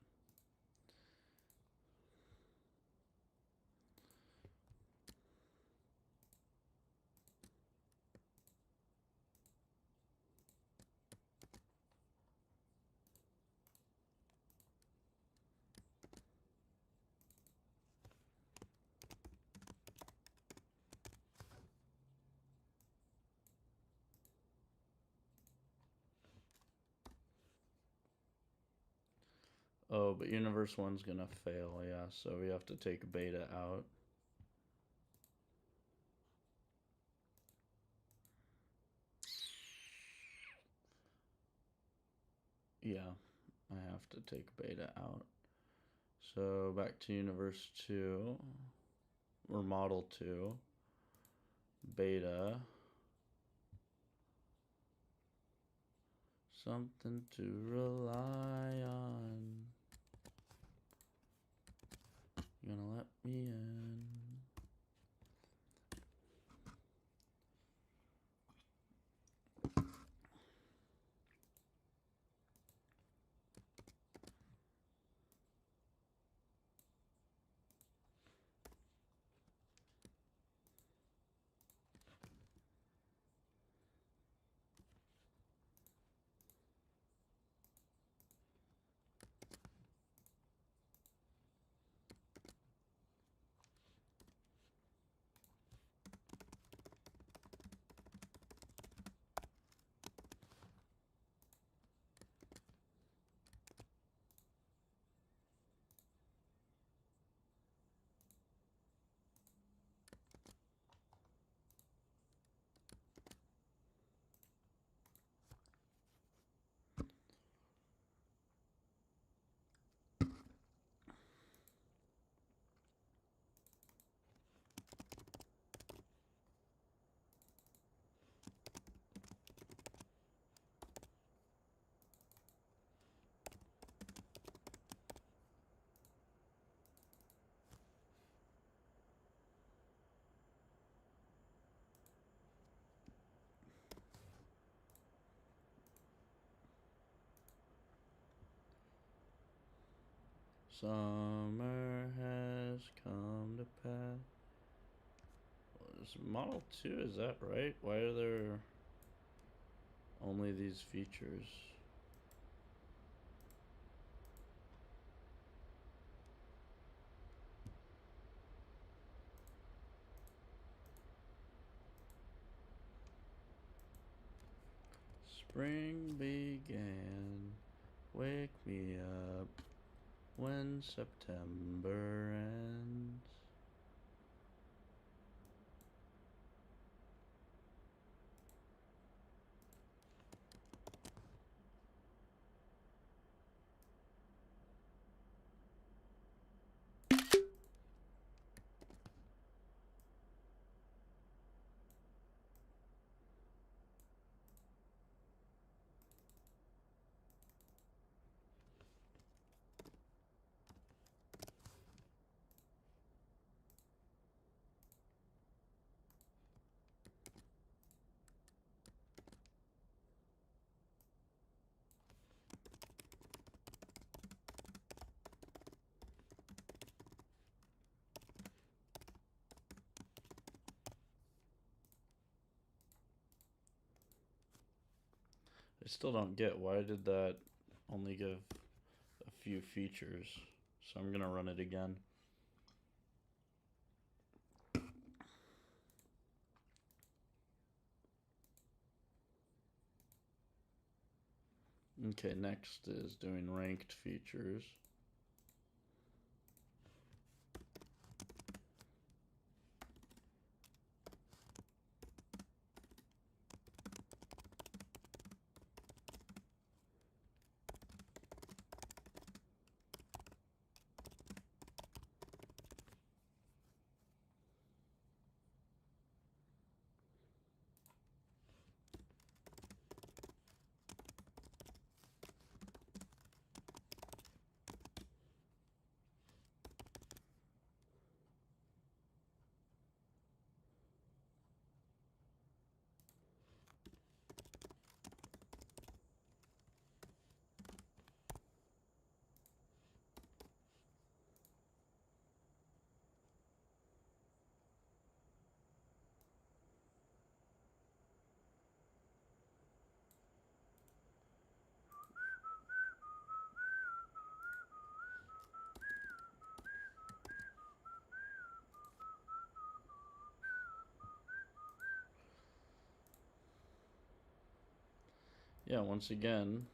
Oh, but universe 1's gonna fail, yeah, so we have to take beta out. Yeah, I have to take beta out. So back to universe 2, or model 2, beta, something to rely on. You gonna let me in? Summer has come to pass. Is Model 2, is that right? Why are there only these features? Spring began, wake me up when September ends. I still don't get why did that only give a few features. So I'm gonna run it again. Okay, next is doing ranked features. Yeah, once again,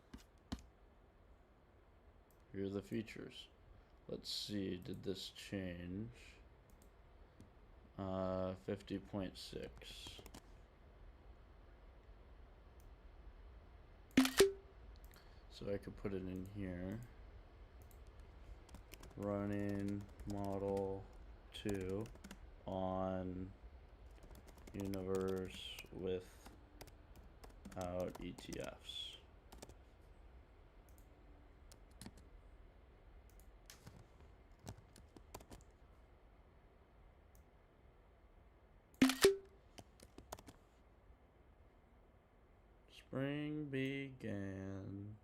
here are the features. Let's see, did this change? 50.6. So I could put it in here. Running Model 2 on universe without ETFs. Spring began.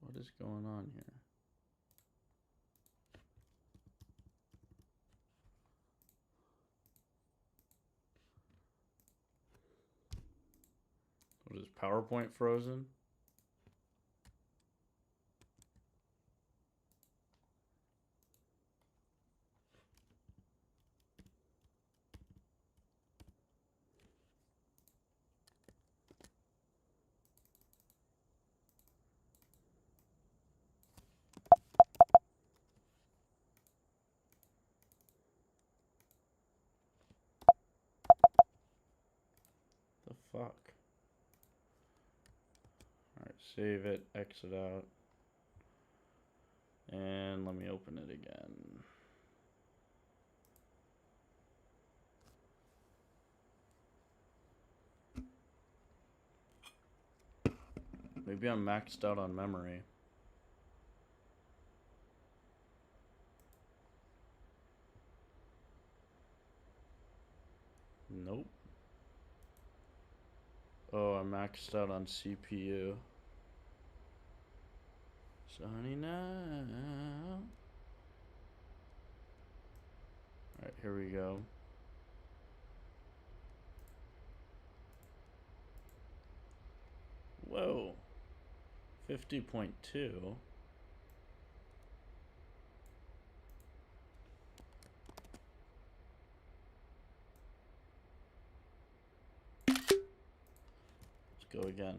What is going on here? What is PowerPoint frozen? fuck? Alright, save it, exit out. And let me open it again. Maybe I'm maxed out on memory. Nope. Oh, I'm maxed out on CPU. Sunny now. Alright, here we go. Whoa. 50.2. Let's go again.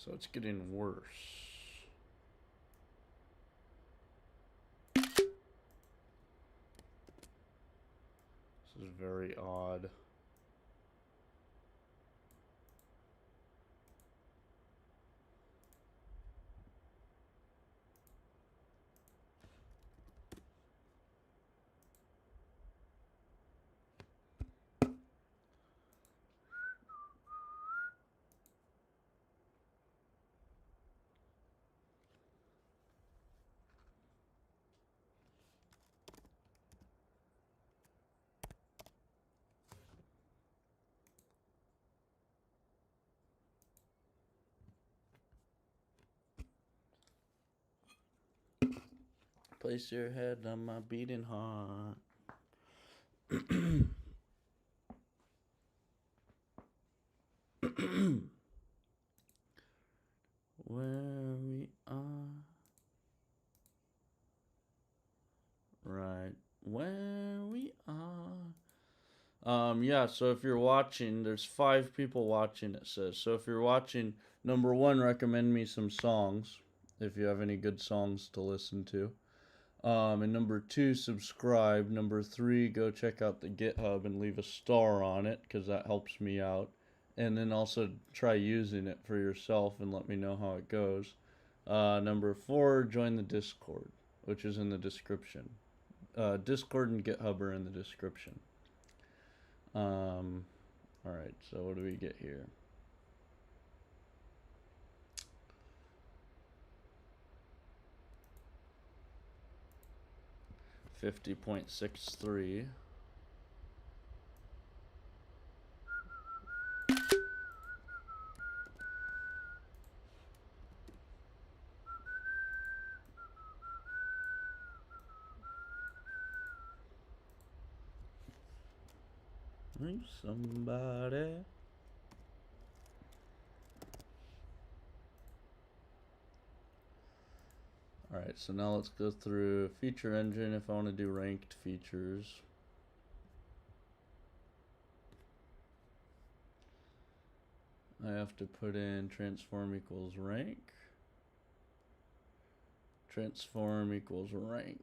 So it's getting worse. This is very odd. Place your head on my beating heart. Where we are. Right. Where we are. Yeah, so if you're watching, there's 5 people watching, it says. So if you're watching, number 1, recommend me some songs, if you have any good songs to listen to. And number 2, subscribe. Number 3, go check out the GitHub and leave a star on it, because that helps me out. And then also try using it for yourself and let me know how it goes. Number 4, join the Discord, which is in the description. Discord and GitHub are in the description. Alright, so what do we get here? $50.63. Somebody. Alright, so now let's go through feature engine if I want to do ranked features. I have to put in transform equals rank. Transform equals rank.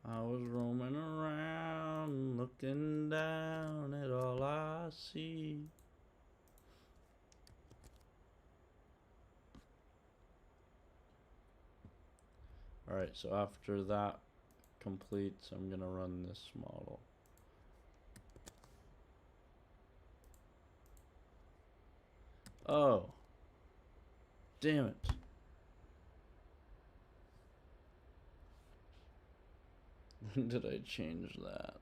I was roaming around, looking down at all I see. Alright, so after that completes, I'm gonna run this model. Oh, damn it. When did I change that?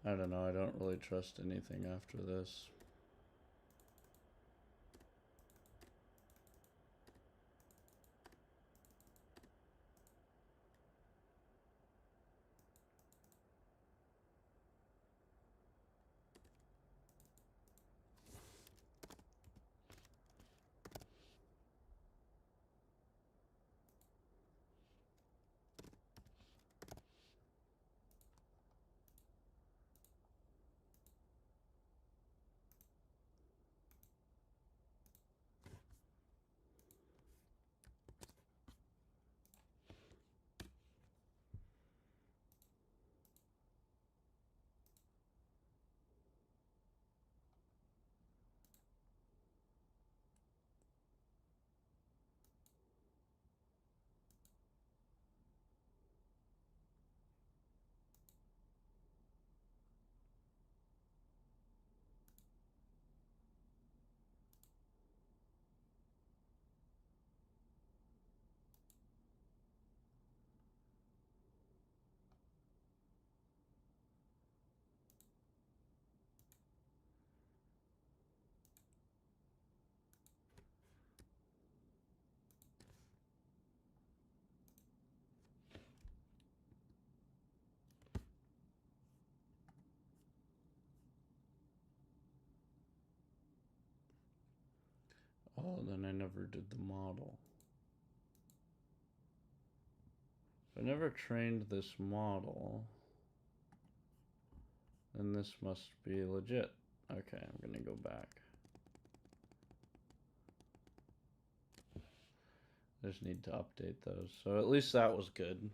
I don't know, I don't really trust anything after this. Oh, then I never did the model. I never trained this model. Then this must be legit. Okay, I'm gonna go back. I just need to update those. So at least that was good.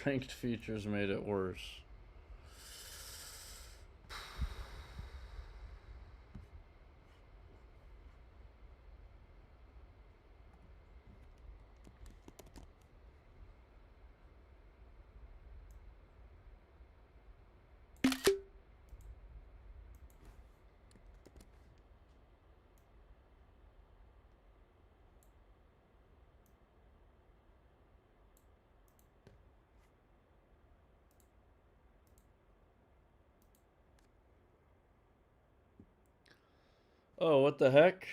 Ranked features made it worse. Oh, what the heck?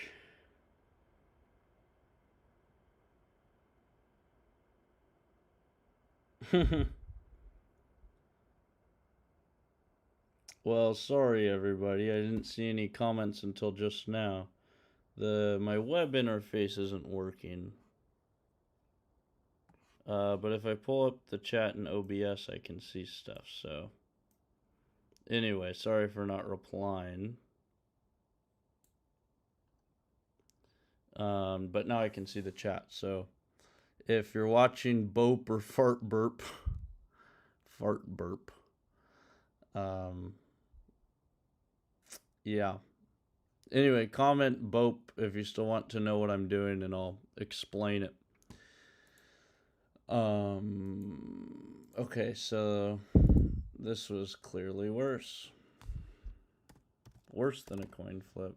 Well, sorry everybody. I didn't see any comments until just now. My web interface isn't working. But if I pull up the chat in OBS, I can see stuff. So anyway, sorry for not replying. But now I can see the chat. So if you're watching Bope or Fart Burp, Fart Burp, yeah. Anyway, comment Bope if you still want to know what I'm doing, and I'll explain it. Okay, so this was clearly worse. Worse than a coin flip.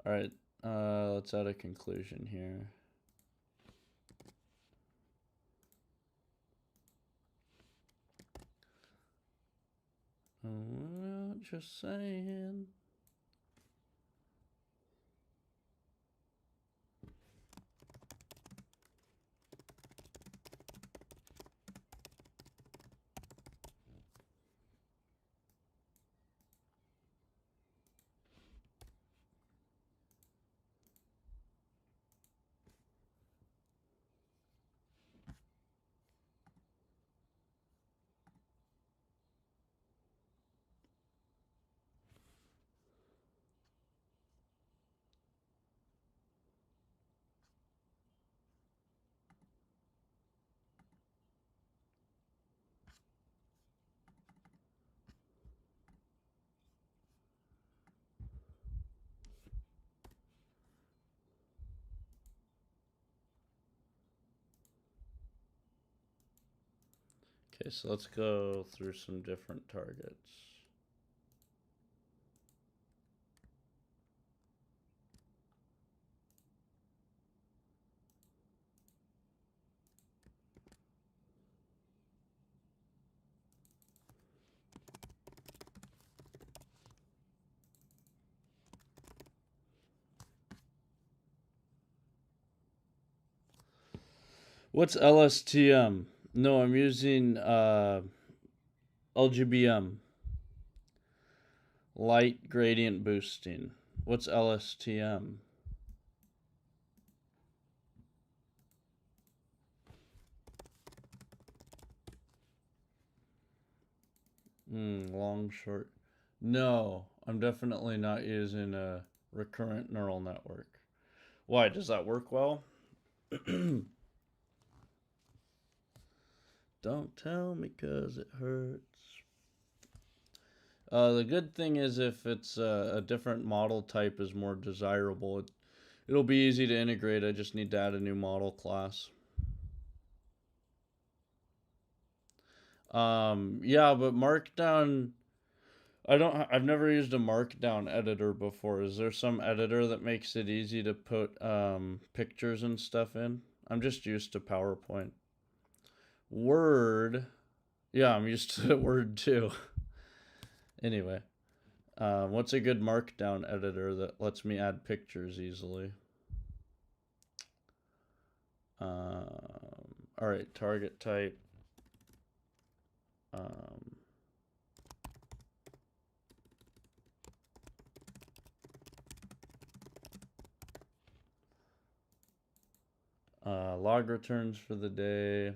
All right, let's add a conclusion here. Just saying. Okay, so let's go through some different targets. What's LSTM? No, I'm using LGBM. Light gradient boosting. What's LSTM? Long, short. No, I'm definitely not using a recurrent neural network. Why? Does that work well? Don't tell me 'cause it hurts. The good thing is if it's a different model type is more desirable. It'll be easy to integrate. I just need to add a new model class. Yeah, but Markdown, I've never used a Markdown editor before. Is there some editor that makes it easy to put pictures and stuff in? I'm just used to PowerPoint. Word, yeah, I'm used to Word too. Anyway, what's a good Markdown editor that lets me add pictures easily? All right, target type. Log returns for the day.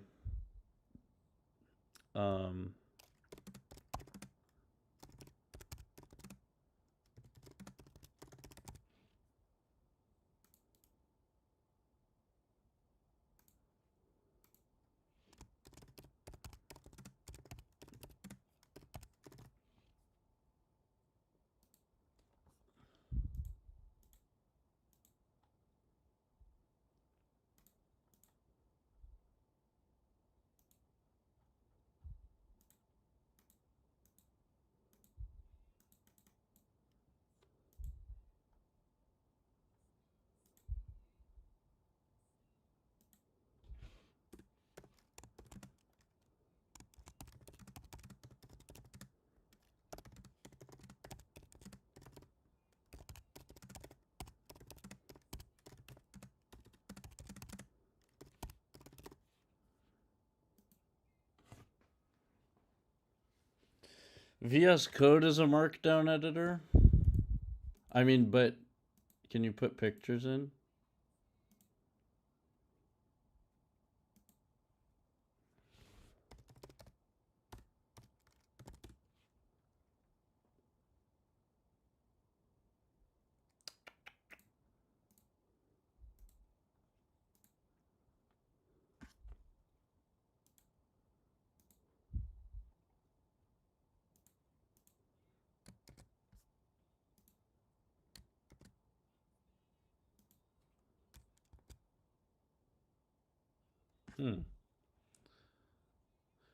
VS Code is a markdown editor? I mean, but can you put pictures in?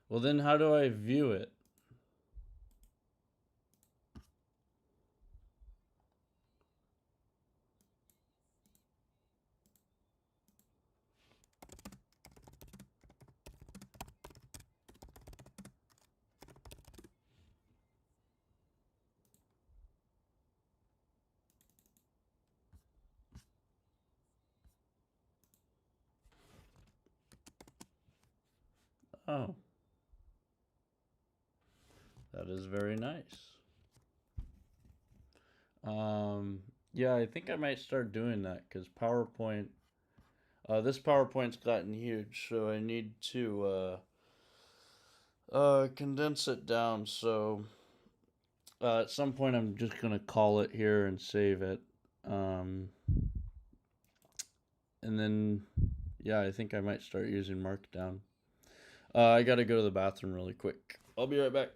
Well, then how do I view it? Oh, that is very nice. Yeah, I think I might start doing that because PowerPoint. This PowerPoint's gotten huge, so I need to condense it down. So at some point, I'm just gonna call it here and save it. Um, and then, yeah, I think I might start using Markdown. I gotta go to the bathroom really quick. I'll be right back.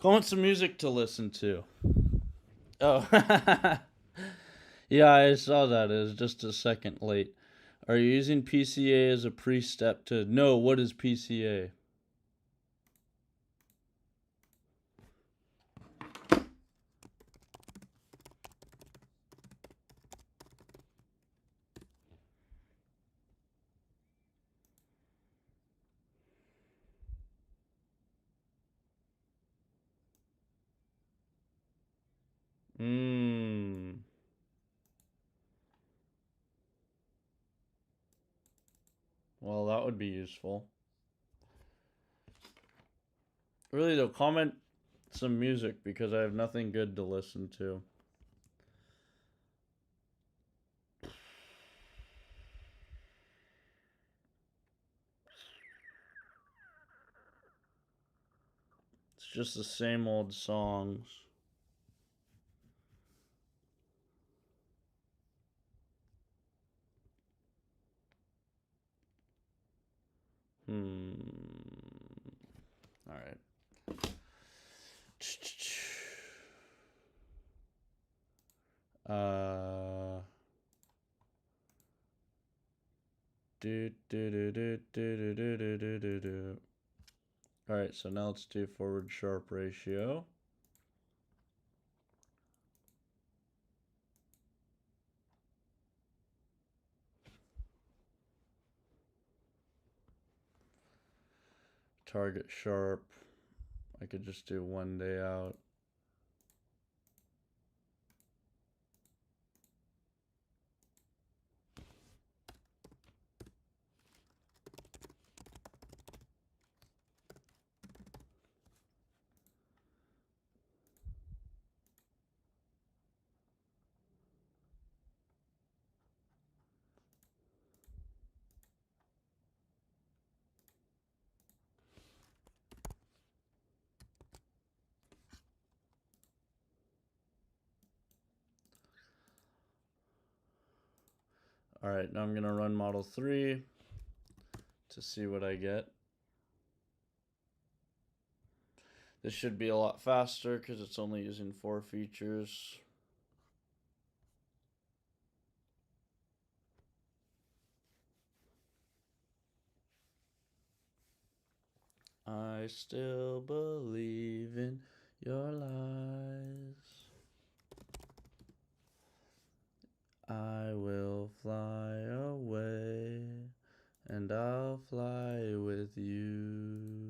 I want some music to listen to. Oh, yeah, I saw that. It was just a second late. Are you using PCA as a pre-step to know what is PCA? Hmm. Well, that would be useful. Really, though, comment some music because I have nothing good to listen to. It's just the same old songs. Hmm. All right. Uh. Do do do do do do do do do do. All right. So now let's do forward sharp ratio. Target sharp. I could just do 1 day out. All right, now I'm going to run model 3 to see what I get. This should be a lot faster because it's only using 4 features. I still believe in your lies. I will fly away, and I'll fly with you.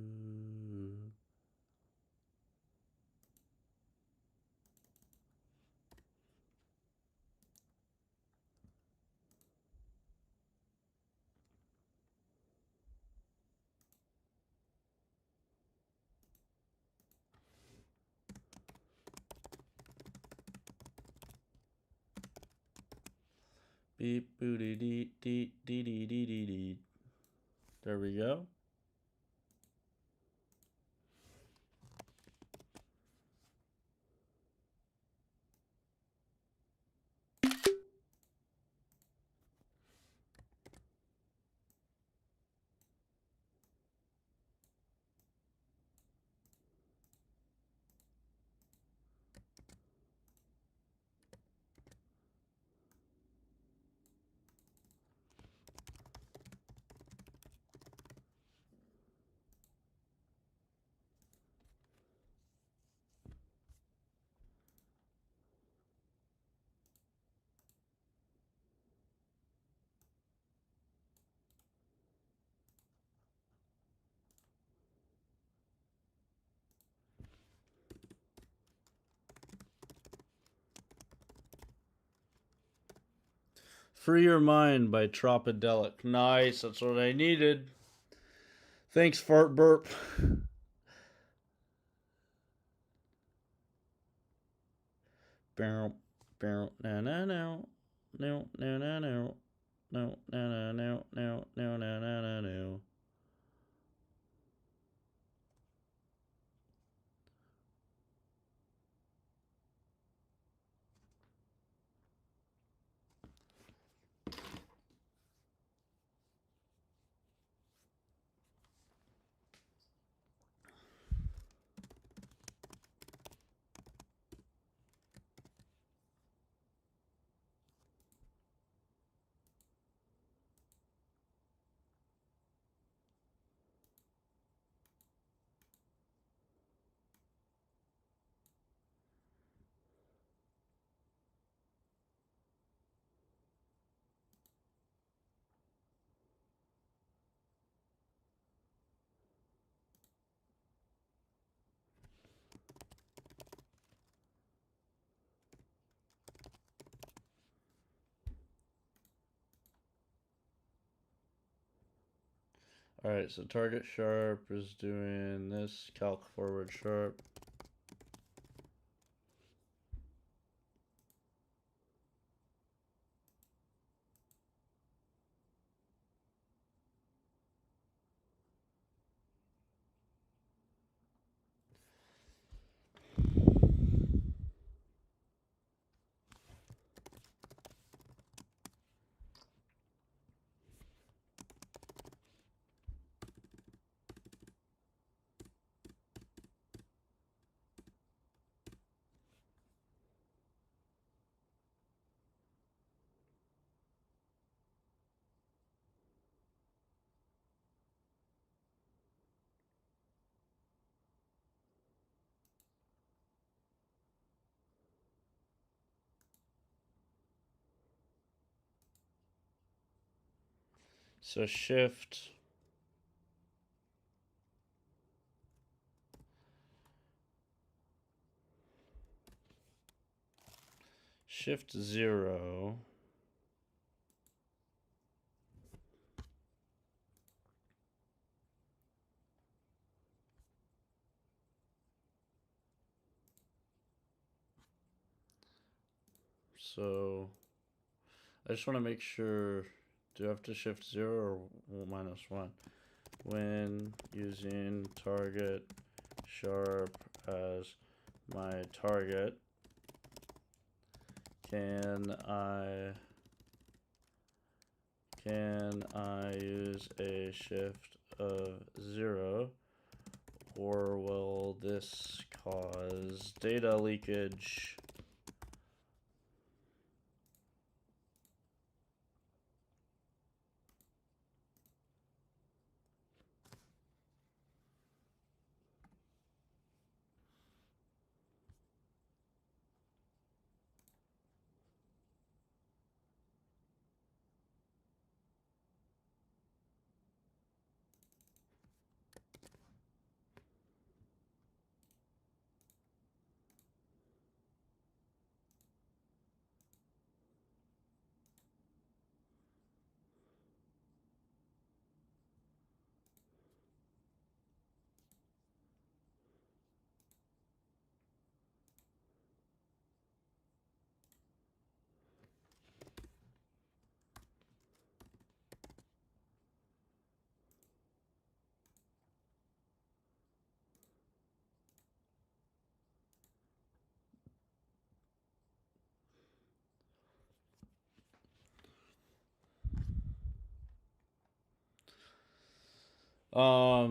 Beep booty dee dee dee dee dee dee dee. There we go. Free Your Mind by Tropidelic. Nice, that's what I needed. Thanks, Fart Burp. Bow, bow, na na no, no, no, no, no, no, no, no, no, no, no, no, no, no. Alright, so target sharp is doing this, calc forward sharp. So shift shift 0. So I just want to make sure, do I have to shift 0 or -1? When using target sharp as my target, can I Can I use a shift of 0, or will this cause data leakage?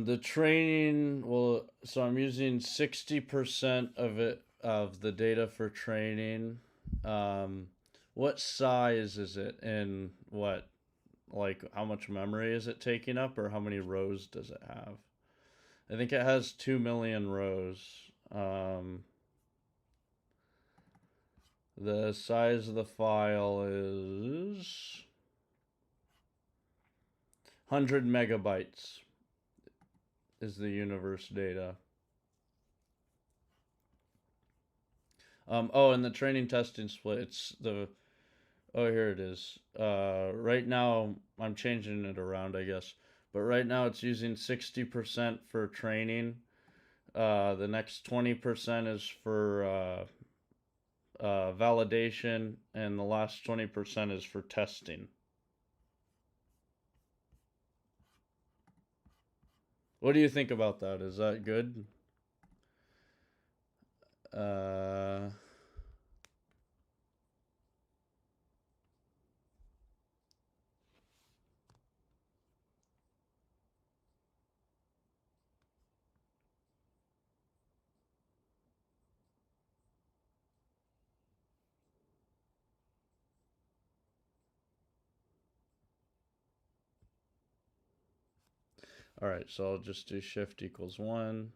The training, well, so I'm using 60% of it, of the data for training. What size is it, and what, like, how much memory is it taking up, or how many rows does it have? I think it has 2 million rows. The size of the file is 100 megabytes is the universe data. Oh, and the training testing split, it's the, oh, here it is. Right now, I'm changing it around, I guess. But right now, it's using 60% for training. The next 20% is for validation, and the last 20% is for testing. What do you think about that? Is that good? All right, so I'll just do shift equals 1.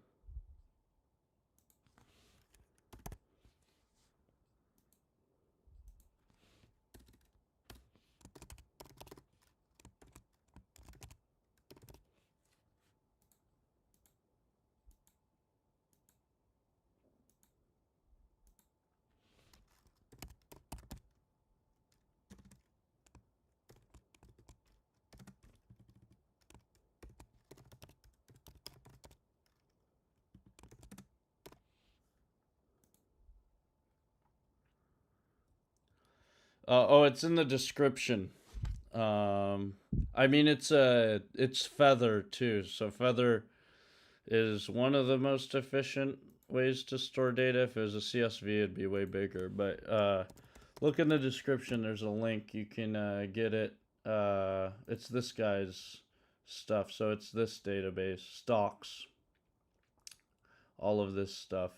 Oh, it's in the description. I mean, it's Feather too. So Feather is one of the most efficient ways to store data. If it was a CSV, it'd be way bigger. But look in the description. There's a link. You can get it. It's this guy's stuff. So it's this database, stocks, all of this stuff.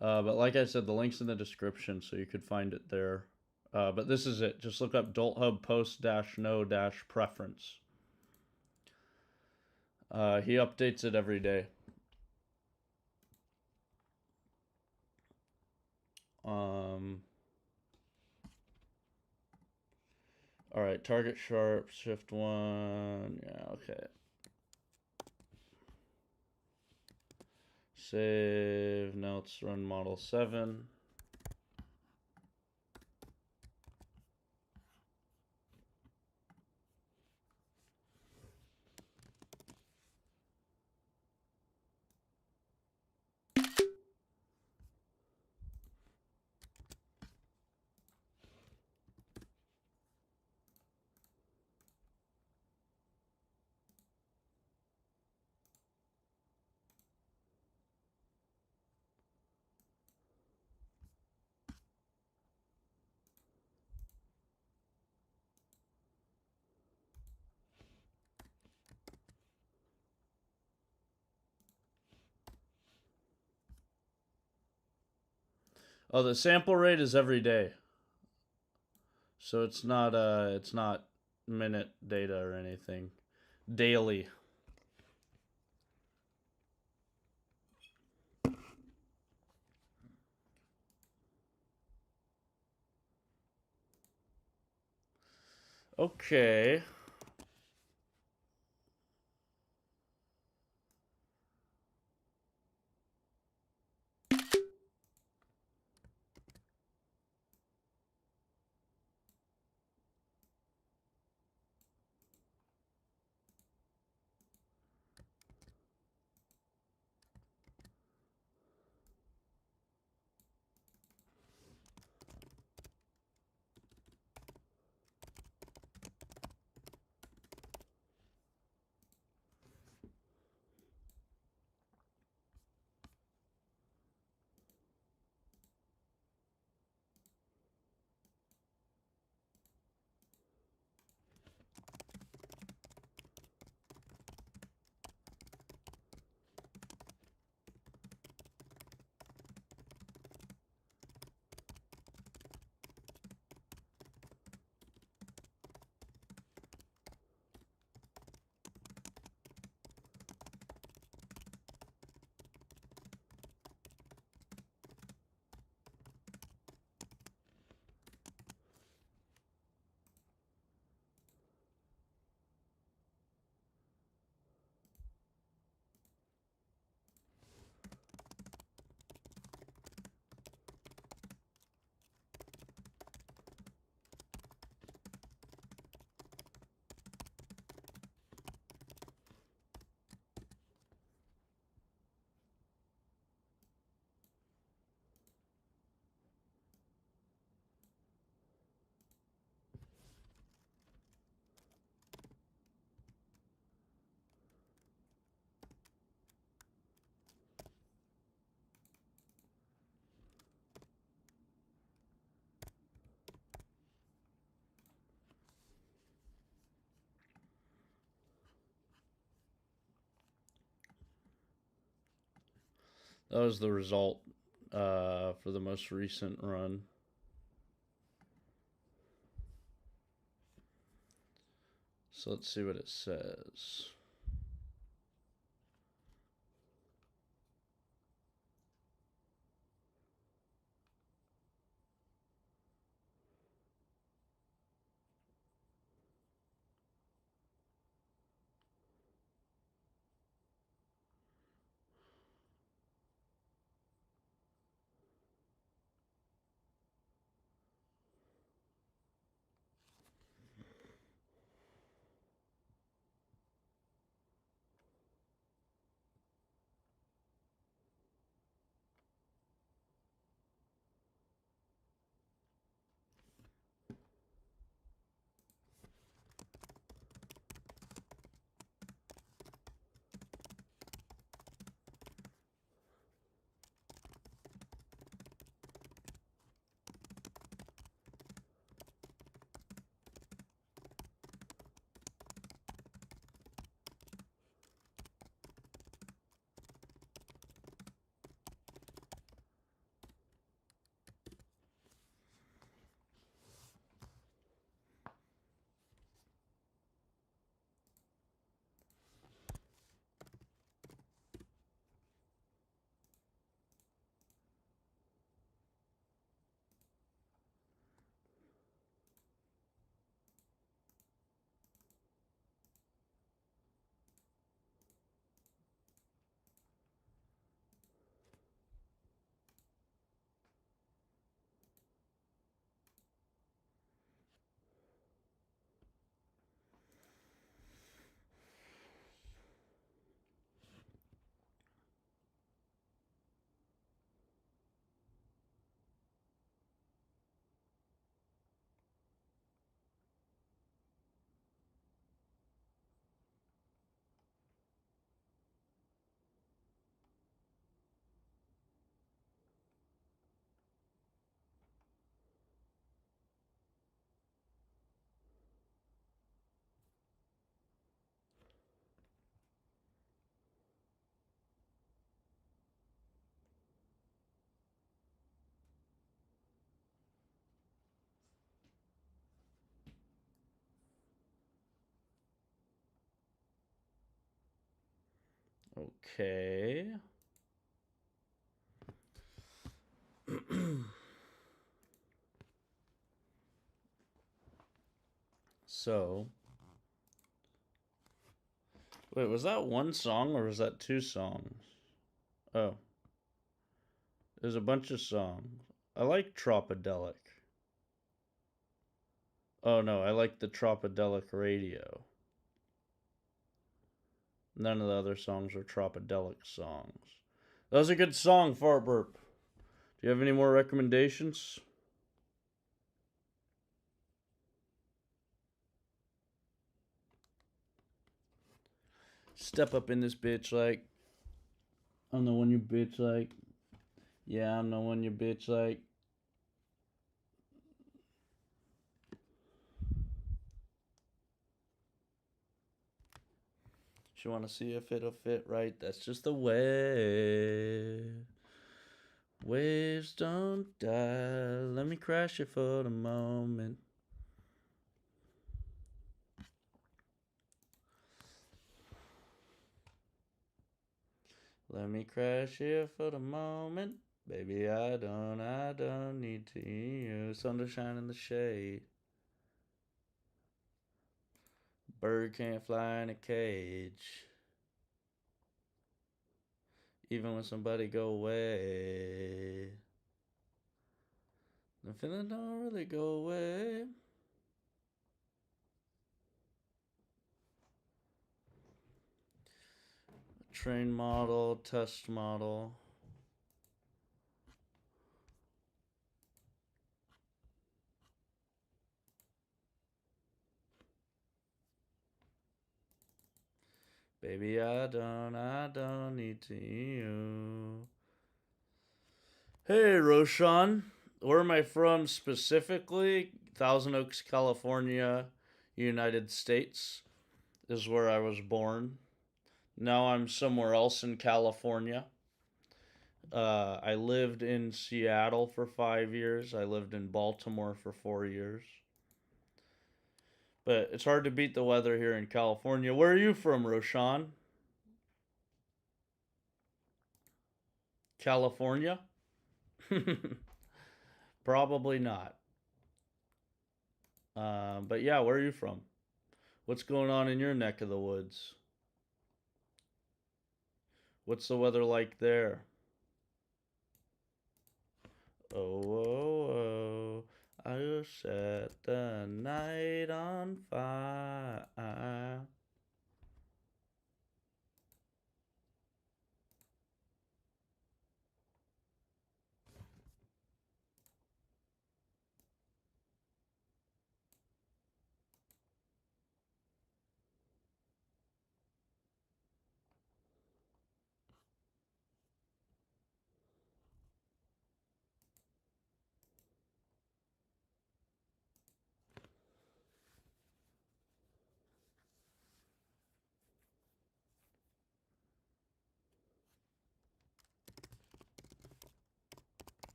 But like I said, the link's in the description, so you could find it there. But this is it. Just look up DoltHub post-no-preference. He updates it every day. All right, target sharp, shift 1. Yeah, okay. Save. Now let's run model 7. Oh, the sample rate is every day. So it's not minute data or anything. Daily. Okay. That was the result for the most recent run. So let's see what it says. Okay. So, wait, was that one song or was that two songs? Oh, there's a bunch of songs. I like Tropodelic. Oh no, I like the Tropodelic radio. None of the other songs are Tropodelic songs. That was a good song, Fart Burp. Do you have any more recommendations? Step up in this bitch like. I'm the one you bitch like. Yeah, I'm the one you bitch like. She wanna see if it'll fit right. That's just the way. Waves don't die. Let me crash it for the moment. Let me crash here for the moment. Baby, I don't need to hear you. Sun to shine in the shade. Bird can't fly in a cage. Even when somebody go away. The feeling don't really go away. Train model, test model. Baby, I don't need to you. Hey, Roshan. Where am I from specifically? Thousand Oaks, California, United States is where I was born. Now I'm somewhere else in California. I lived in Seattle for 5 years. I lived in Baltimore for 4 years. But it's hard to beat the weather here in California. Where are you from, Roshan? California? Probably not. But yeah, where are you from? What's going on in your neck of the woods? What's the weather like there? Oh, oh, oh, I will set the night on fire.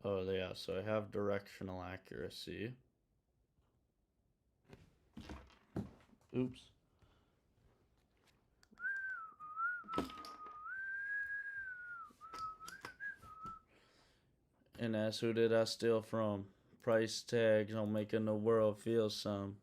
Oh, yeah, so I have directional accuracy. Oops. And that's who did I steal from? Price tags on making the world feel some.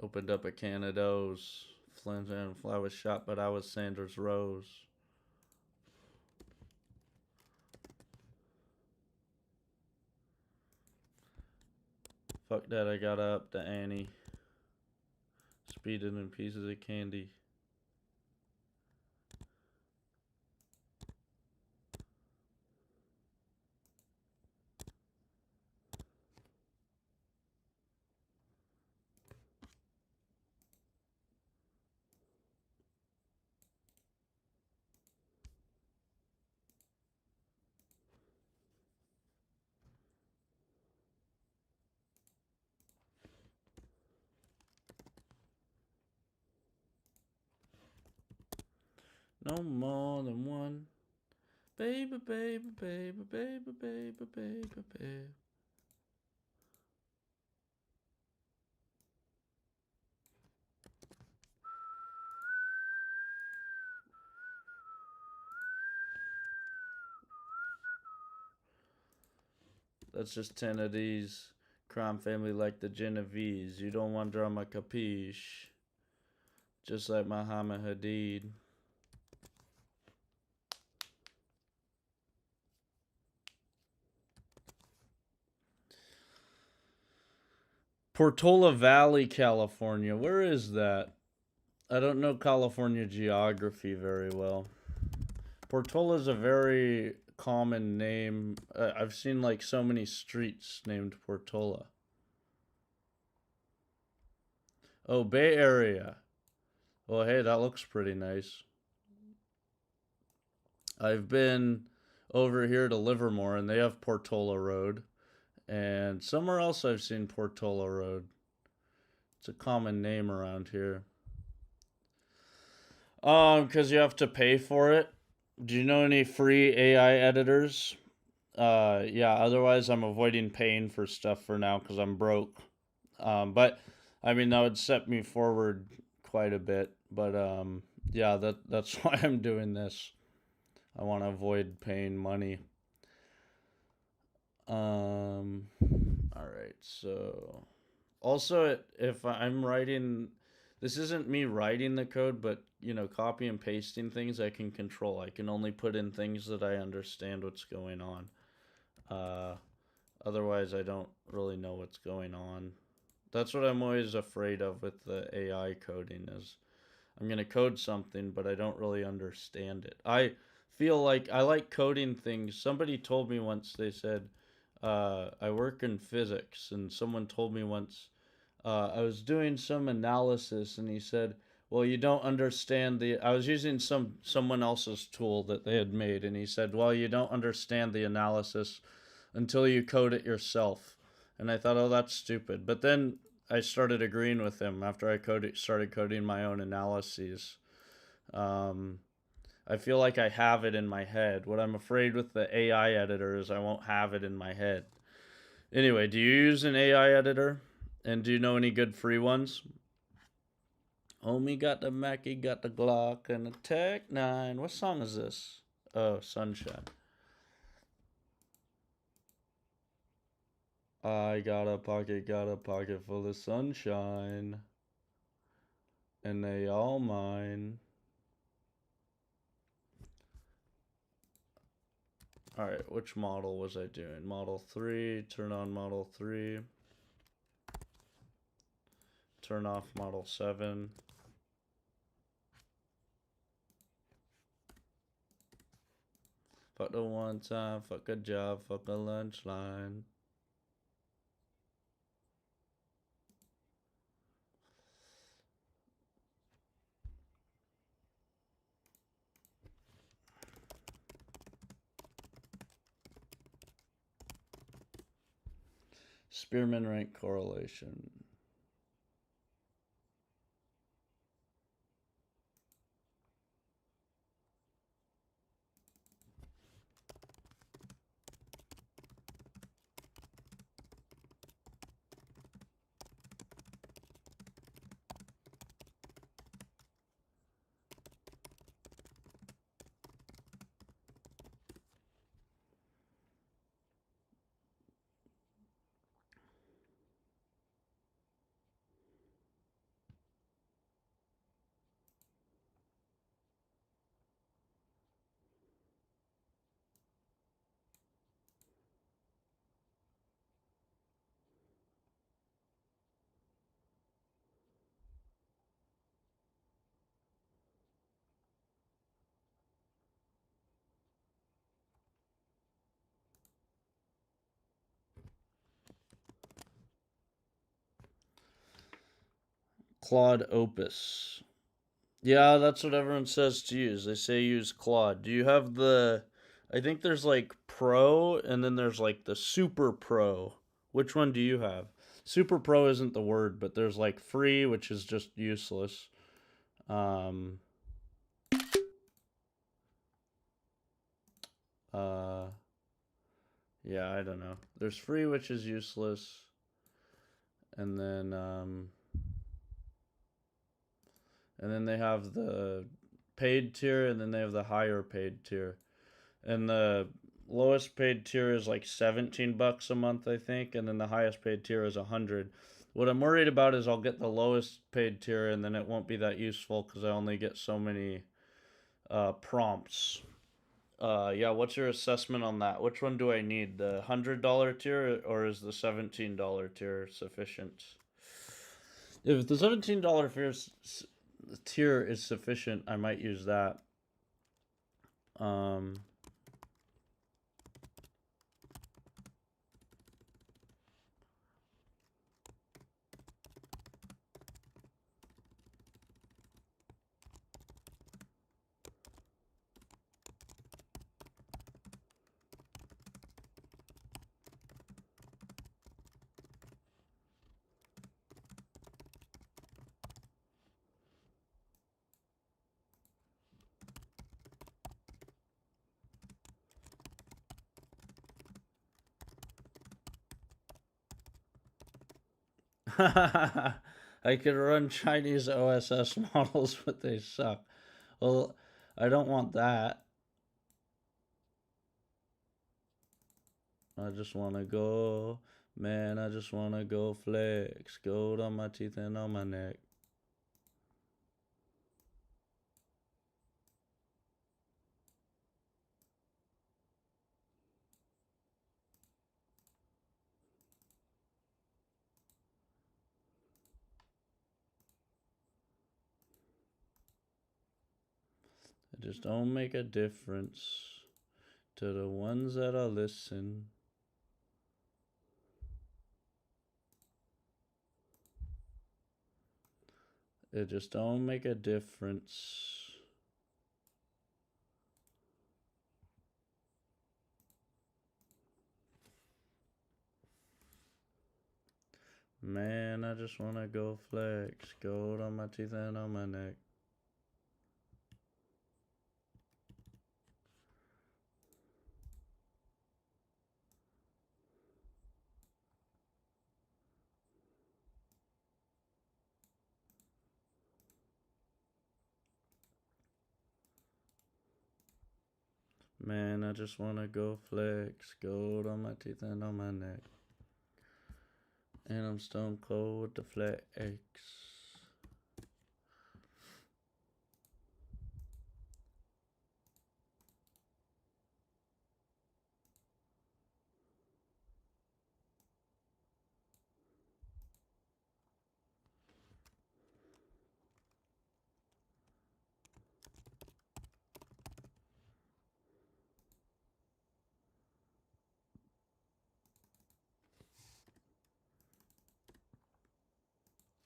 Opened up a can of those. Flames and flower shop, but I was Sanders Rose. Fuck that, I got up to Annie. Speeding in pieces of candy. No more than one. Baby, baby, baby, baby, baby, baby, baby. That's just 10 of these. Crime family like the Genovese. You don't want drama, capiche. Just like Muhammad Hadid. Portola Valley, California. Where is that? I don't know California geography very well. Portola is a very common name. I've seen like so many streets named Portola. Oh, Bay Area. Well, hey, that looks pretty nice. I've been over here to Livermore and they have Portola Road. And somewhere else I've seen Portola Road. It's a common name around here. Because you have to pay for it. Do you know any free AI editors? Yeah, otherwise I'm avoiding paying for stuff for now because I'm broke. But I mean that would set me forward quite a bit. But yeah, that's why I'm doing this. I want to avoid paying money. All right, so also if I'm writing, this isn't me writing the code, but copy and pasting things I can control. I can only put in things that I understand what's going on. Otherwise I don't really know what's going on. That's what I'm always afraid of with the AI coding is I'm going to code something, but I don't really understand it. I feel like I like coding things. Somebody told me once, they said, I work in physics, and someone told me once, I was doing some analysis, and he said, well, you don't understand I was using someone else's tool that they had made, and he said, well, you don't understand the analysis until you code it yourself. And I thought, oh, that's stupid. But then I started agreeing with him after I started coding my own analyses. I feel like I have it in my head. What I'm afraid with the AI editor is I won't have it in my head. Anyway, do you use an AI editor? And do you know any good free ones? Homie got the Mackie, got the Glock, and the Tech 9. What song is this? Oh, Sunshine. I got a pocket full of sunshine. And they all mine. Alright, which model was I doing? Model 3, turn on Model 3. Turn off Model 7. Fuck the one time, fuck a job, fuck a lunch line. Spearman rank correlation. Claude Opus. Yeah, that's what everyone says to use. They say use Claude. Do you have I think there's like Pro and then there's like the Super Pro. Which one do you have? Super Pro isn't the word, but there's like free, which is just useless. Um, Uh, yeah, I don't know. There's free, which is useless, and then they have the paid tier, and then they have the higher paid tier, and the lowest paid tier is like $17 a month, I think, and then the highest paid tier is 100. What I'm worried about is I'll get the lowest paid tier, and then it won't be that useful because I only get so many prompts. Yeah, what's your assessment on that? Which one do I need? The $100 tier or is the $17 tier sufficient? If the $17 tier is sufficient, I might use that. Um, I could run Chinese OSS models, but they suck. Well, I don't want that. I just want to go, man, I just want to go flex. Gold on my teeth and on my neck. It just don't make a difference to the ones that are listen. It just don't make a difference. Man, I just wanna go flex. Gold on my teeth and on my neck. Man, I just wanna go flex. Gold on my teeth and on my neck. And I'm stone cold with the flex.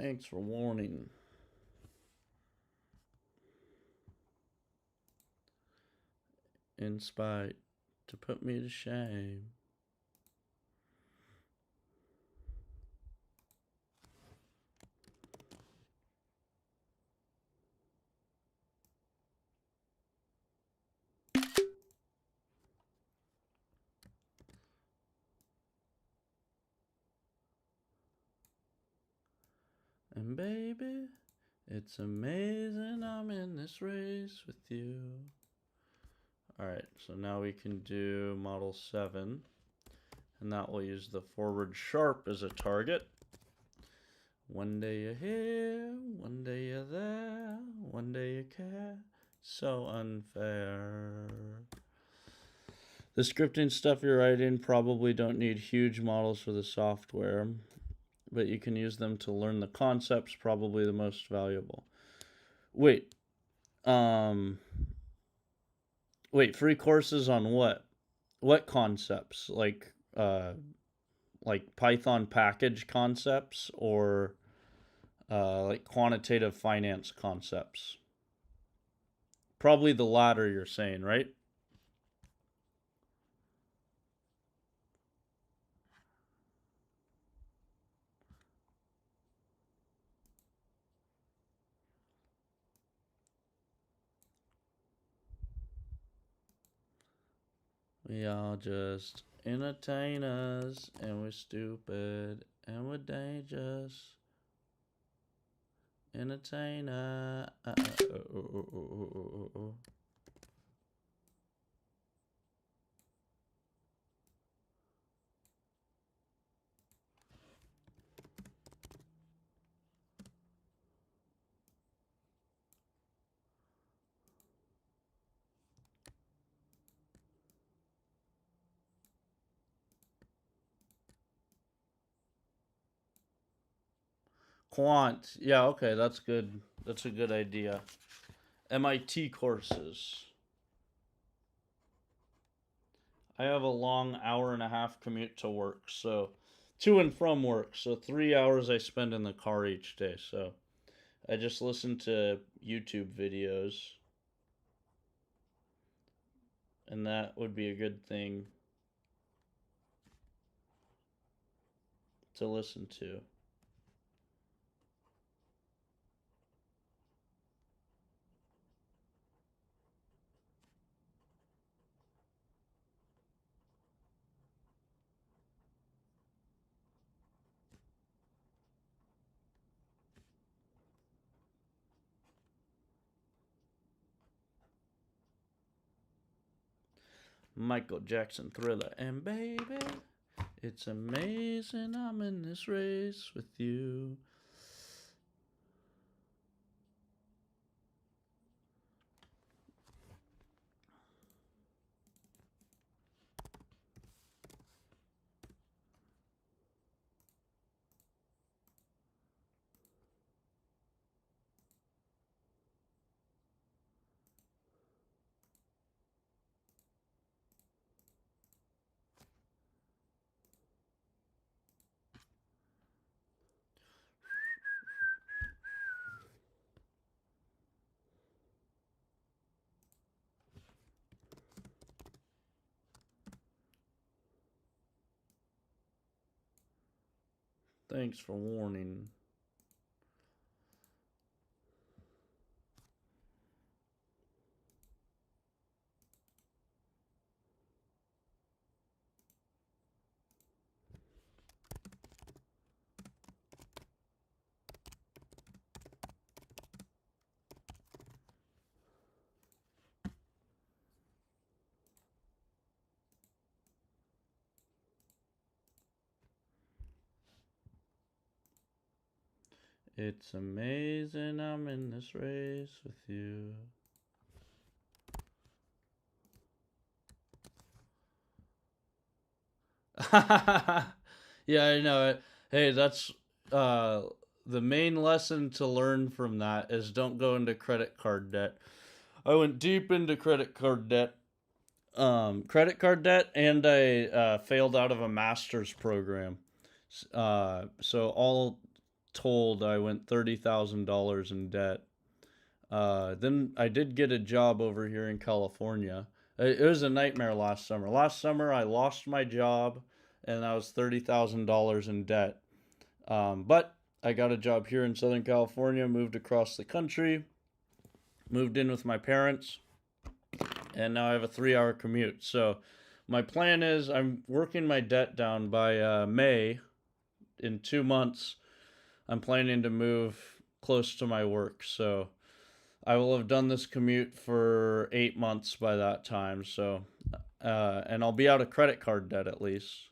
Thanks for warning. In spite to put me to shame. And baby, it's amazing I'm in this race with you. Alright, so now we can do model 7. And that will use the forward sharp as a target. One day you're here, one day you're there, one day you care. So unfair. The scripting stuff you're writing probably don't need huge models for the software, but you can use them to learn the concepts, probably the most valuable. Wait, free courses on what? What concepts? Like Python package concepts or like quantitative finance concepts? Probably the latter, you're saying, right? We all just entertainers, and we're stupid, and we're dangerous. Entertainer. Quant. Yeah, okay, that's good. That's a good idea. MIT courses. I have a long hour and a half commute to work, so to and from work. So 3 hours I spend in the car each day. So I just listen to YouTube videos, and that would be a good thing to listen to. Michael Jackson Thriller, and baby, it's amazing I'm in this race with you. Thanks for warning. It's amazing I'm in this race with you. Yeah, I know it. Hey, that's uh the main lesson to learn from that is don't go into credit card debt. I went deep into credit card debt, and I failed out of a master's program. So all told, I went $30,000 in debt. Then I did get a job over here in California. It was a nightmare last summer. Last summer, I lost my job, and I was $30,000 in debt. But I got a job here in Southern California, moved across the country, moved in with my parents, and now I have a 3 hour commute. So my plan is I'm working my debt down by May. In 2 months, I'm planning to move close to my work. So I will have done this commute for 8 months by that time. So, and I'll be out of credit card debt at least.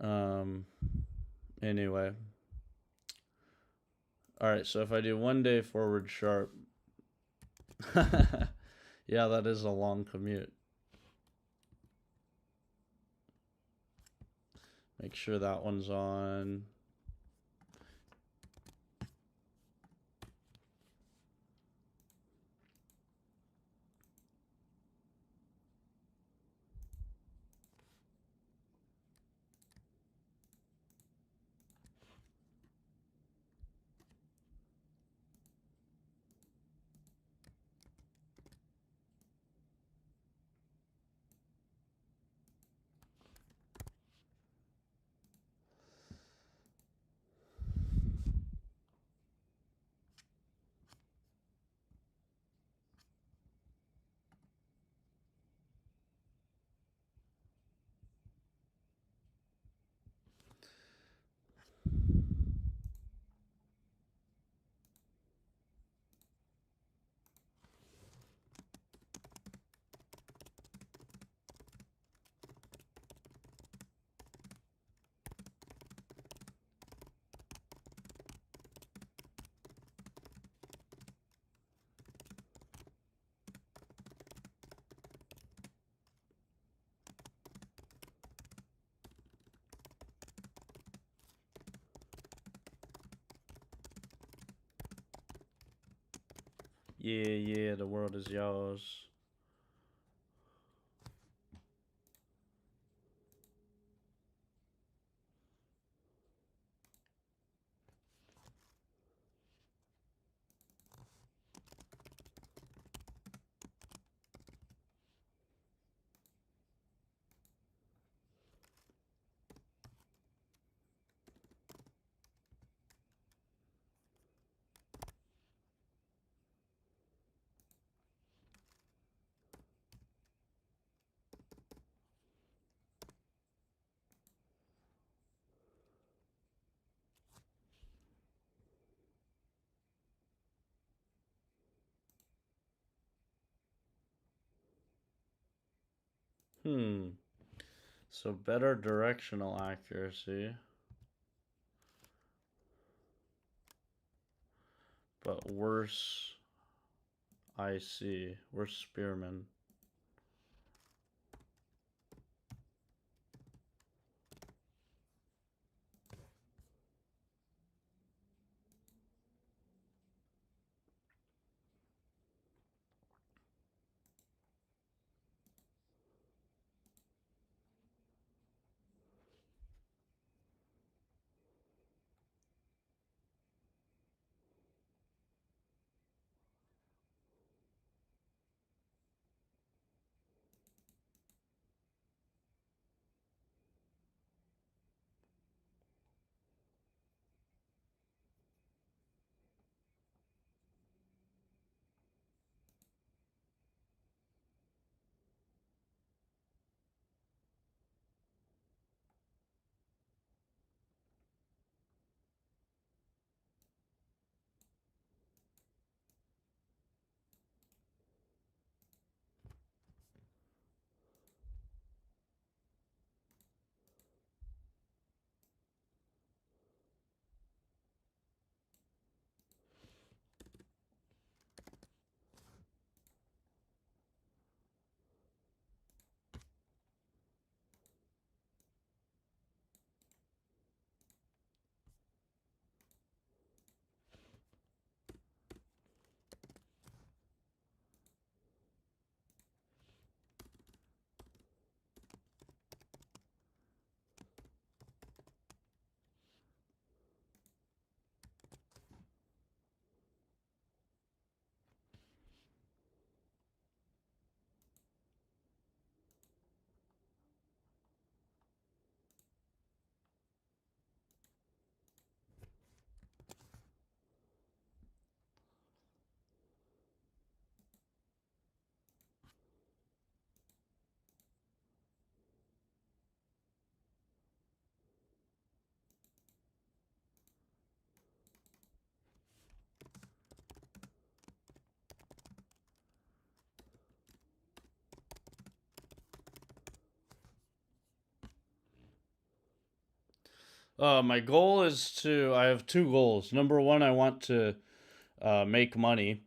Um, anyway. All right. So if I do 1 day forward sharp, yeah, that is a long commute. Make sure that one's on. Yeah, the world is yours. So better directional accuracy, but worse IC, worse Spearman. My goal is to. I have two goals. Number one, I want to make money.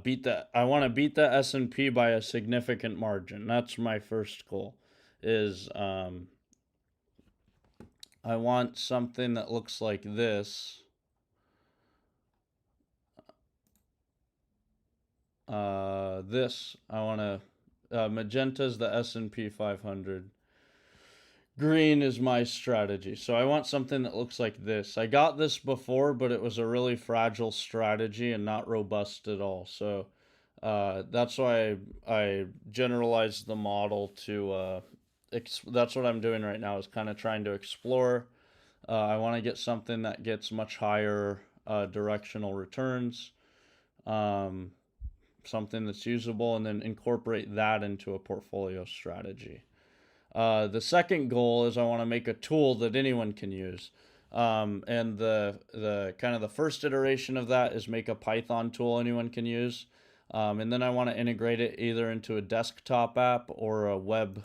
Beat that. I want to beat the S&P by a significant margin. That's my first goal. Is I want something that looks like this. This I want to. Magenta is the S&P 500. Green is my strategy. So I want something that looks like this. I got this before, but it was a really fragile strategy and not robust at all. So that's why I generalized the model to. That's what I'm doing right now. Is kind of trying to explore. I want to get something that gets much higher directional returns. Um, Something that's usable, and then incorporate that into a portfolio strategy. The second goal is I want to make a tool that anyone can use. And the kind of the first iteration of that is make a Python tool anyone can use. And then I want to integrate it either into a desktop app or a web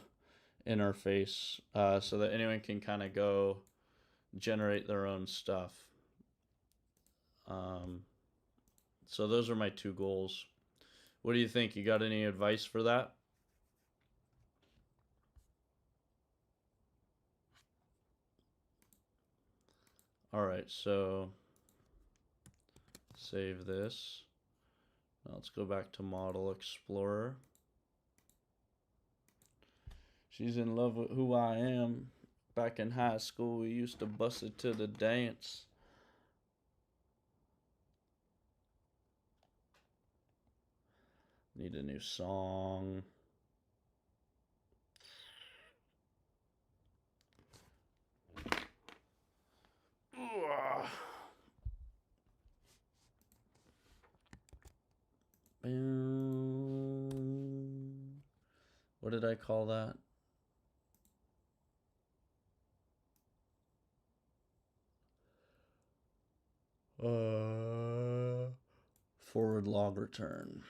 interface so that anyone can kind of go generate their own stuff. Um, so those are my two goals. What do you think? You got any advice for that? All right, so save this. Let's go back to Model Explorer. She's in love with who I am. Back in high school, we used to bust it to the dance. Need a new song. What did I call that? Forward log return.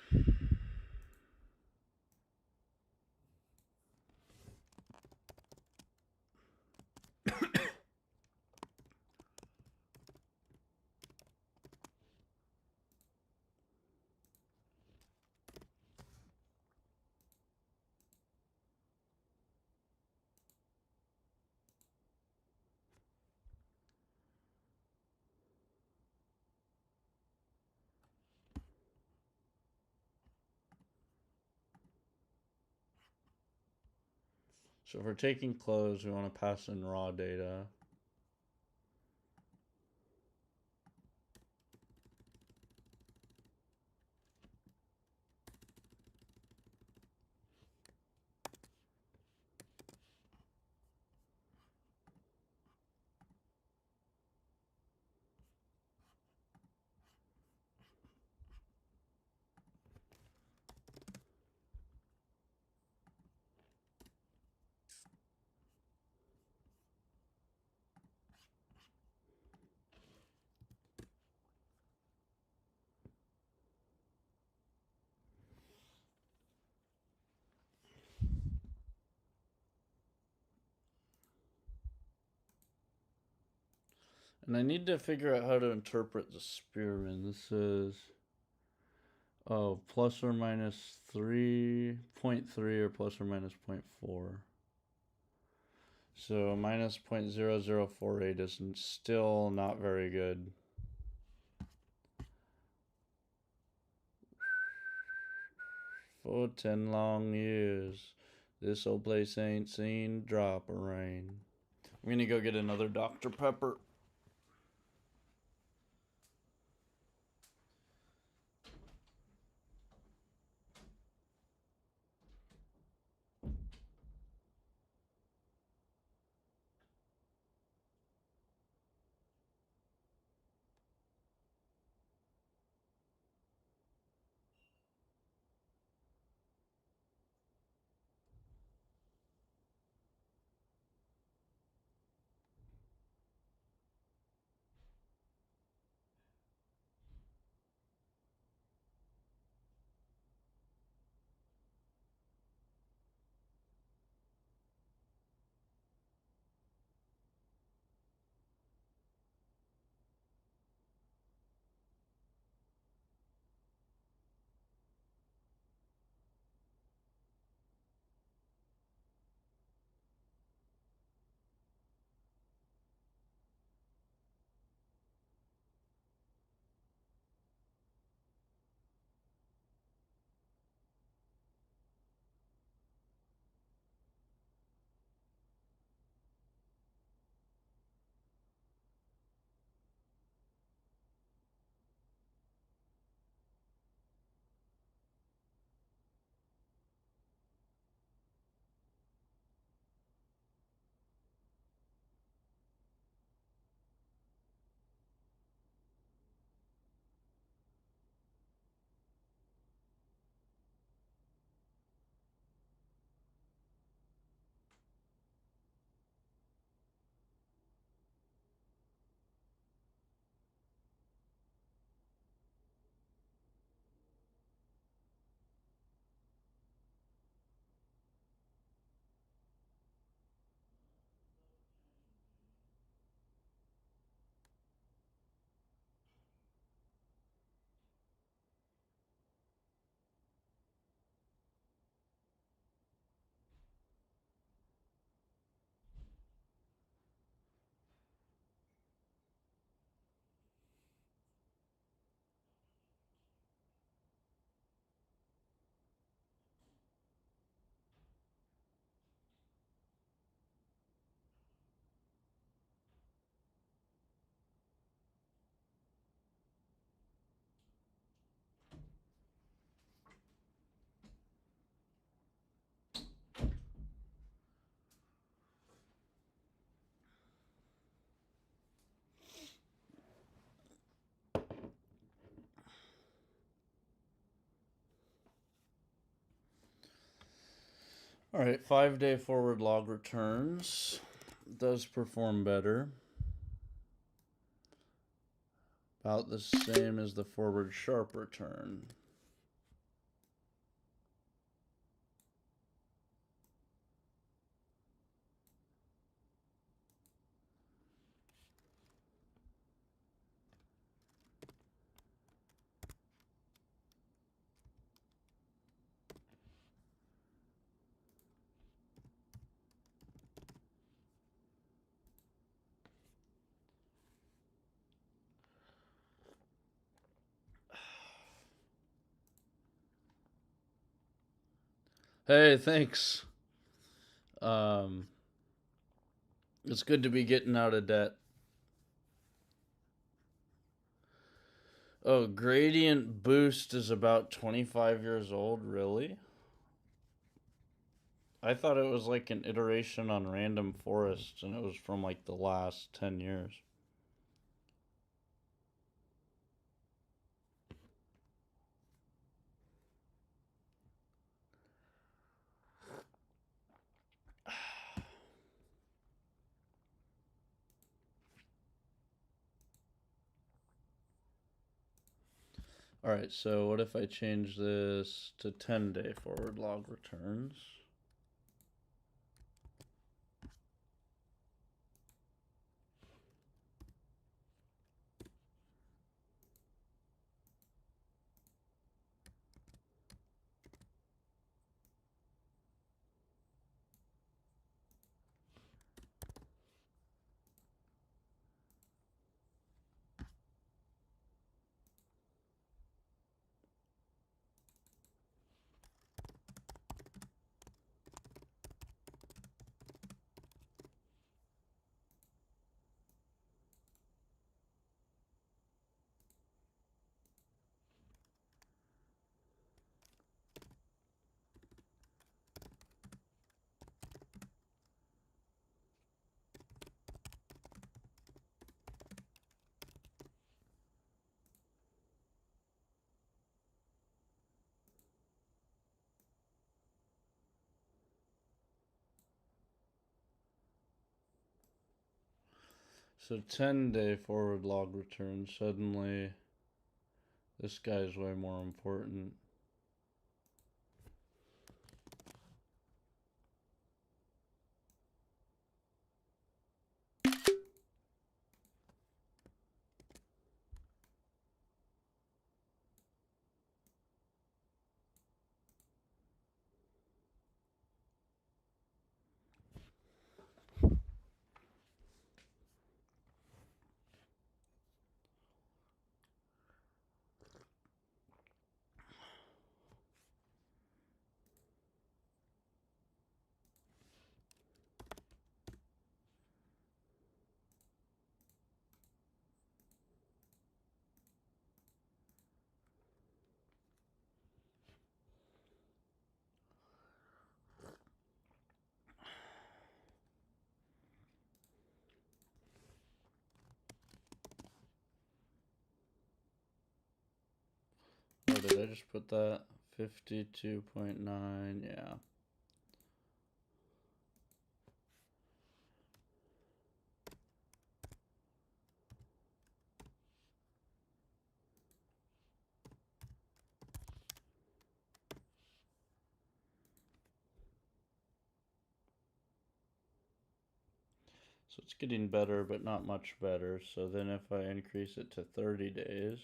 So if we're taking clothes, we want to pass in raw data. And I need to figure out how to interpret the Spearman. This is plus or minus 3.3 or plus or minus 0.4. So minus 0.0048 is still not very good. For 10 long years, this old place ain't seen a drop of rain. I'm gonna go get another Dr. Pepper. All right, 5-day forward log returns does perform better. About the same as the forward sharp return. Hey, thanks. It's good to be getting out of debt. Oh, Gradient Boost is about 25 years old, really? I thought it was like an iteration on Random Forest, and it was from like the last 10 years. All right, so what if I change this to 10-day forward log returns? So 10-day forward log returns, suddenly this guy's way more important. Oh, did I just put that? 52.9, yeah. So it's getting better, but not much better. So then if I increase it to 30 days,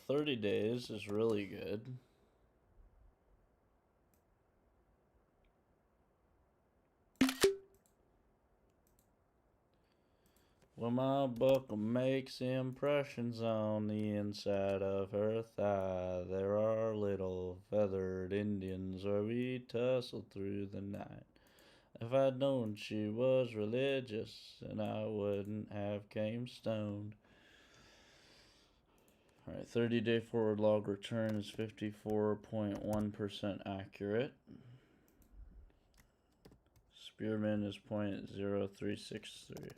Well, 30 days is really good. Well, my buckle makes impressions on the inside of her thigh. There are little feathered Indians where we tussled through the night. If I'd known she was religious, then I wouldn't have came stoned. Alright, 30-day forward log return is 54.1% accurate. Spearmint is 0.0363.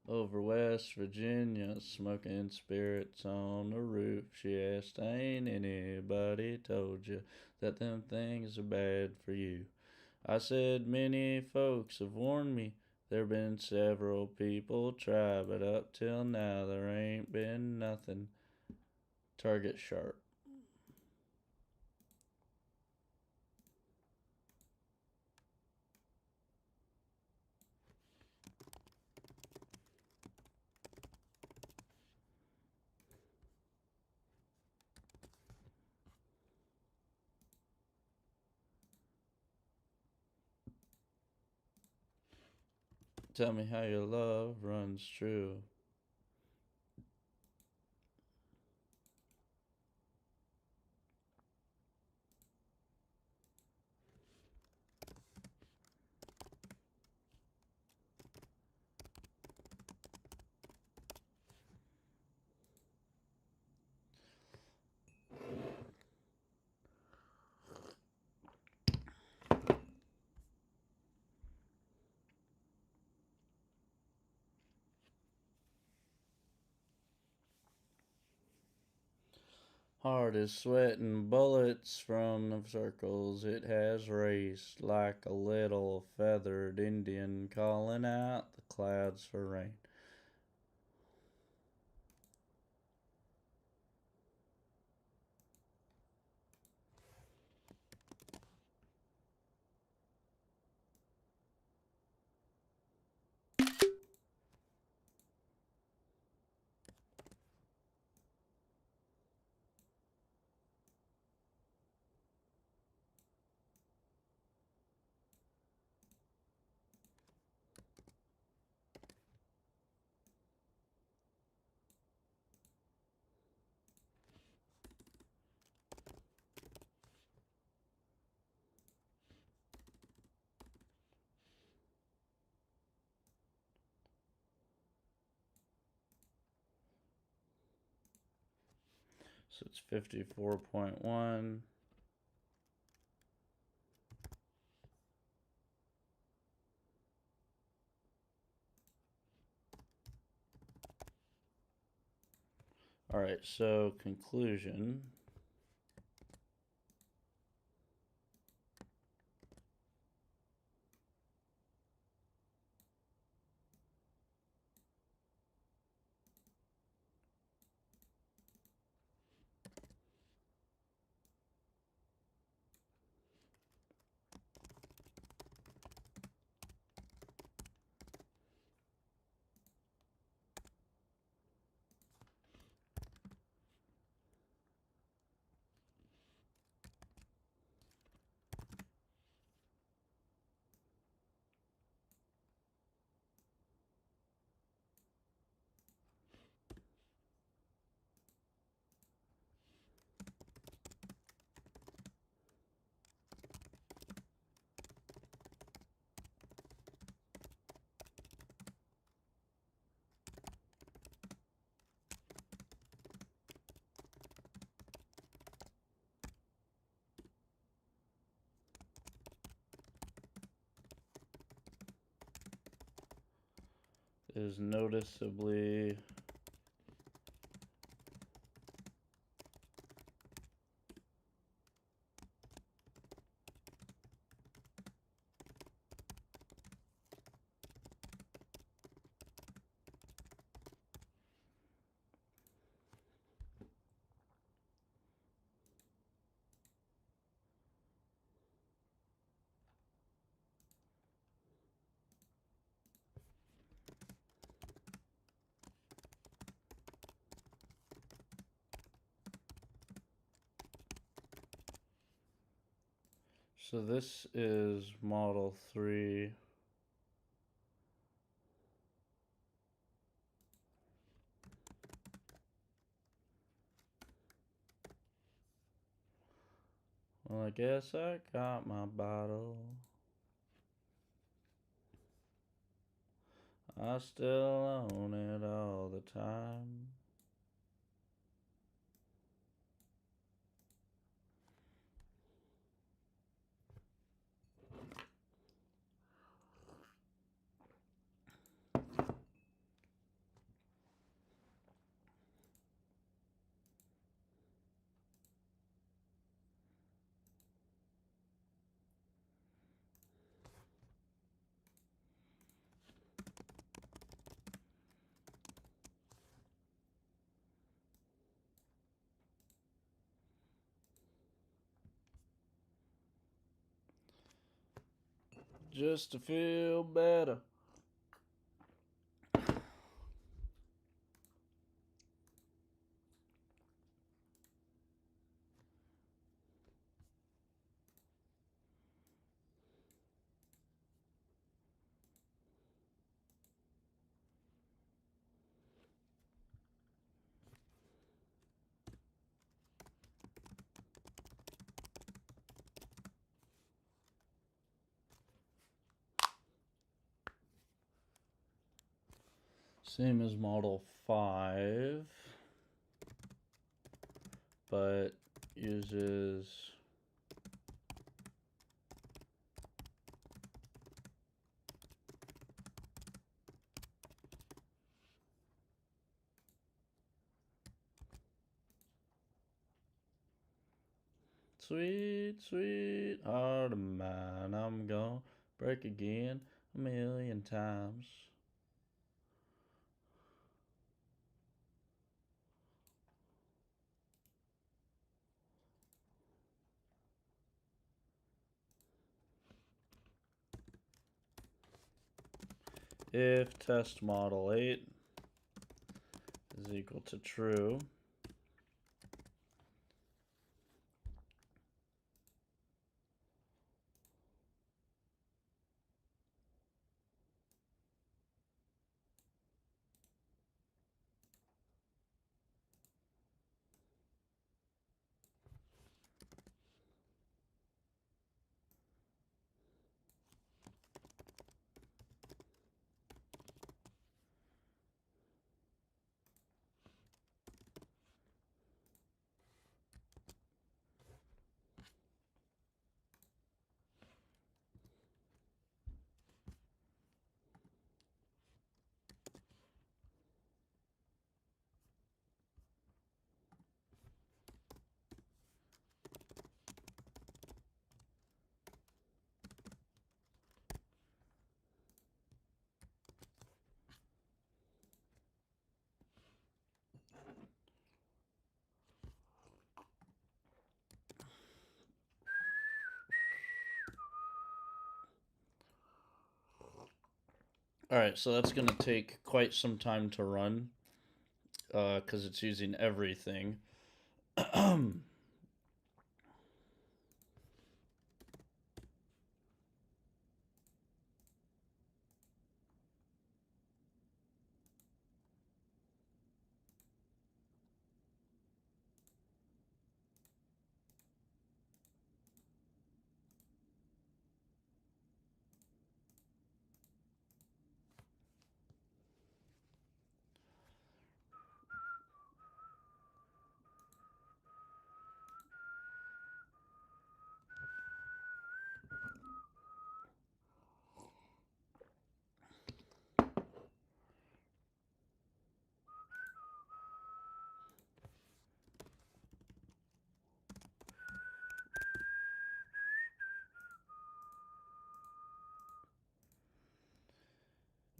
Over West Virginia, smoking spirits on the roof. She asked, ain't anybody told you that them things are bad for you? I said, many folks have warned me. There been several people try, but up till now there ain't been nothing. Target sharp. Tell me how your love runs true. Heart is sweating bullets from the circles it has raced, like a little feathered Indian calling out the clouds for rain. So it's 54.1. Alright, so conclusion. Is noticeably So this is model 3. Well, I guess I got my bottle. I still own it all the time. Just to feel better. Same as model 5, but uses sweet, sweet heart of mine. I'm gonna break again 1,000,000 times. If test model 8 is equal to true, alright, so that's going to take quite some time to run because it's using everything.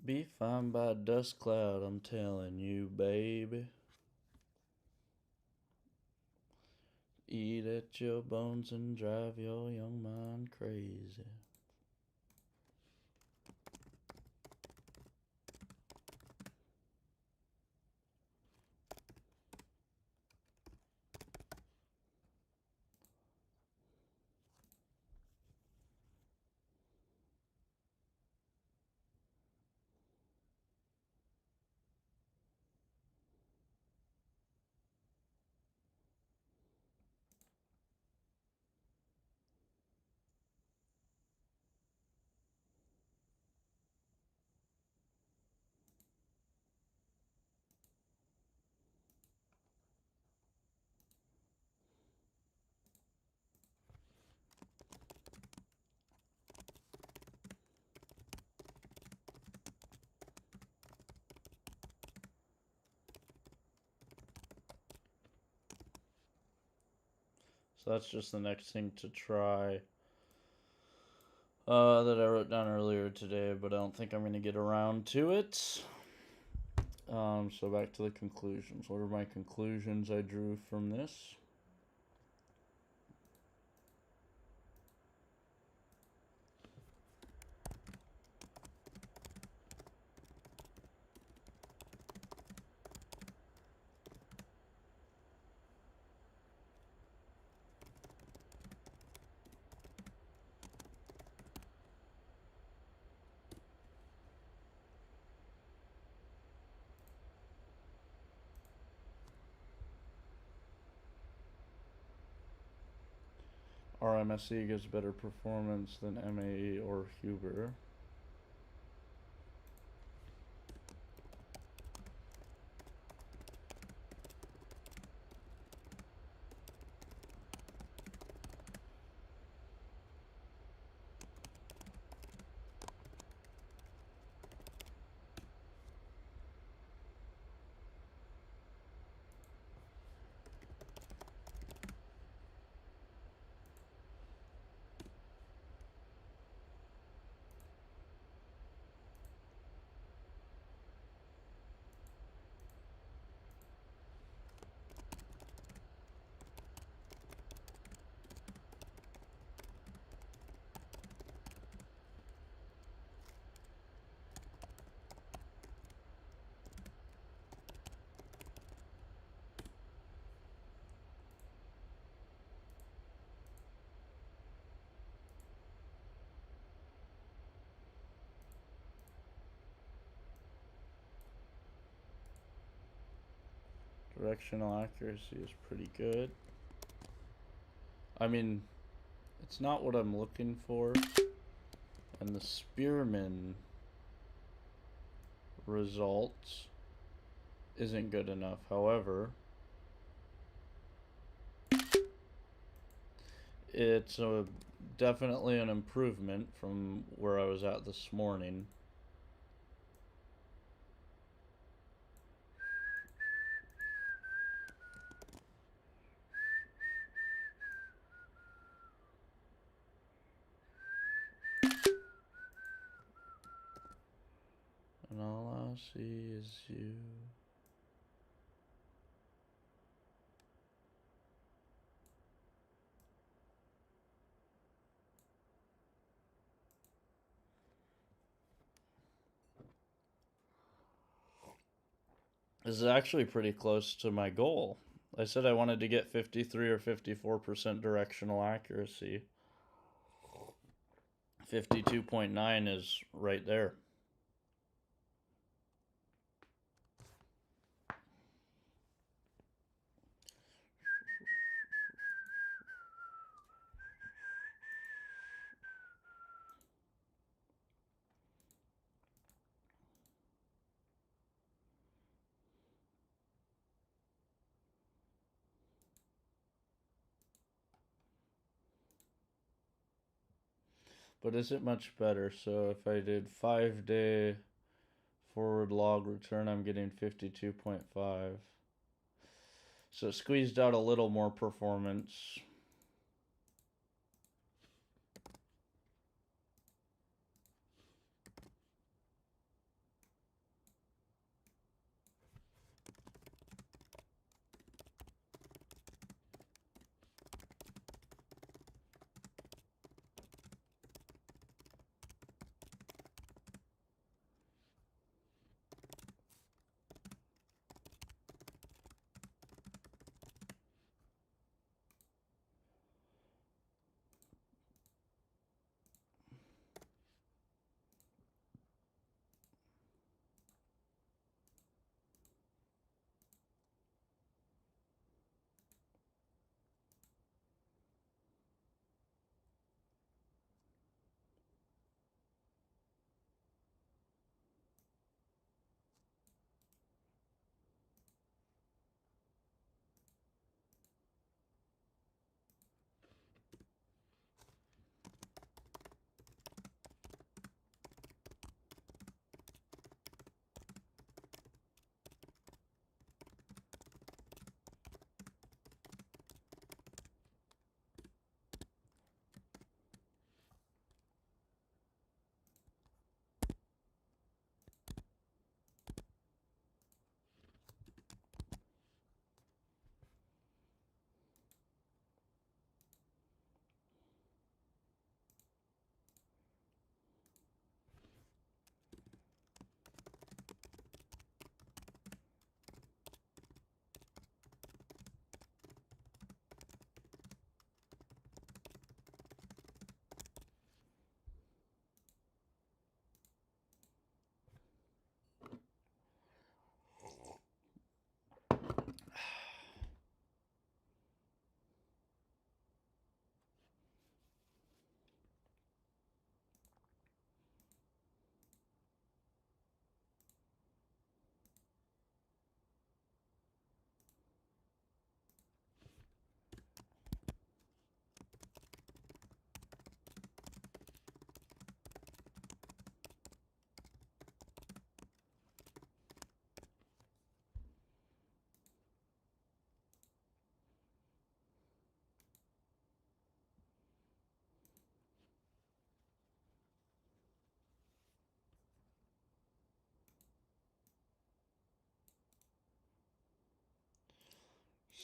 Be fine by a dust cloud, I'm telling you, baby. Eat at your bones and drive your young mind crazy. So that's just the next thing to try. That I wrote down earlier today, but I don't think I'm going to get around to it. So back to the conclusions. What are my conclusions I drew from this? RMSE gives better performance than MAE or Huber. Directional accuracy is pretty good. I mean, it's not what I'm looking for. And the Spearman results isn't good enough. However, it's definitely an improvement from where I was at this morning. And all I see is you. This is actually pretty close to my goal. I said I wanted to get 53 or 54% directional accuracy. 52.9 is right there. But is it much better? So if I did 5-day forward log return, I'm getting 52.5. So it squeezed out a little more performance.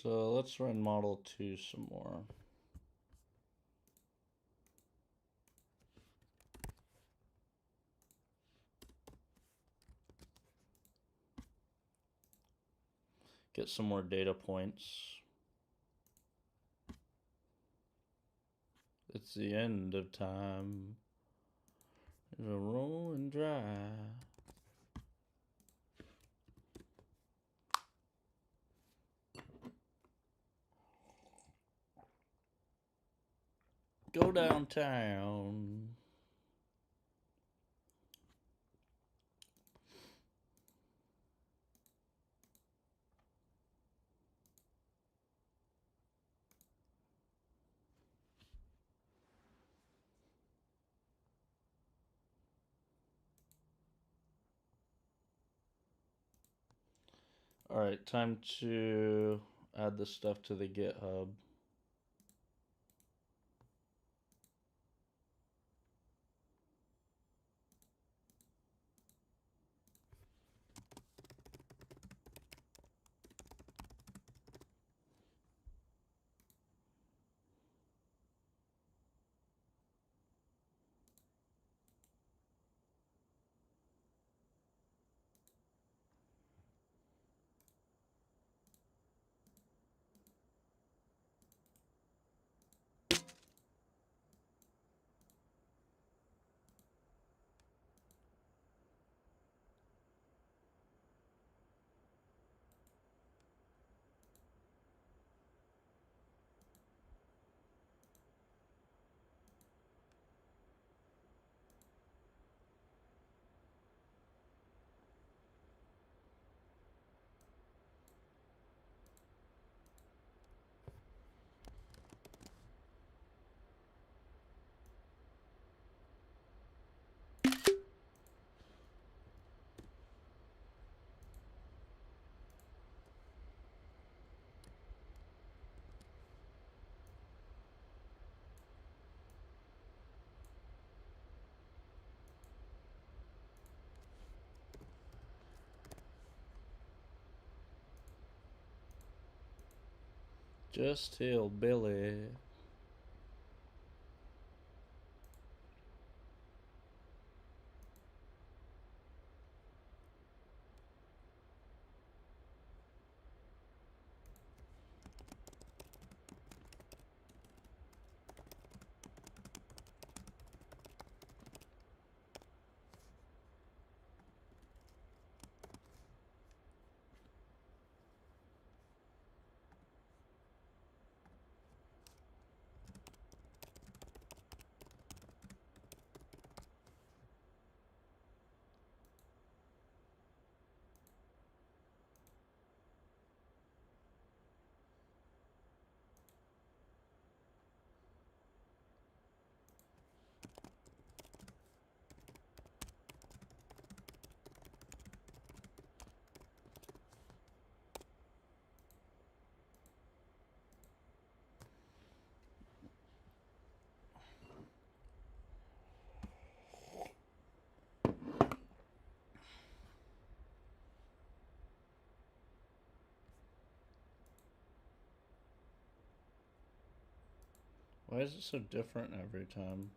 So let's run model 2 some more. Get some more data points. It's the end of time. There's a rolling dry. Go downtown. All right, time to add this stuff to the GitHub. Just hillbilly. Why is it so different every time?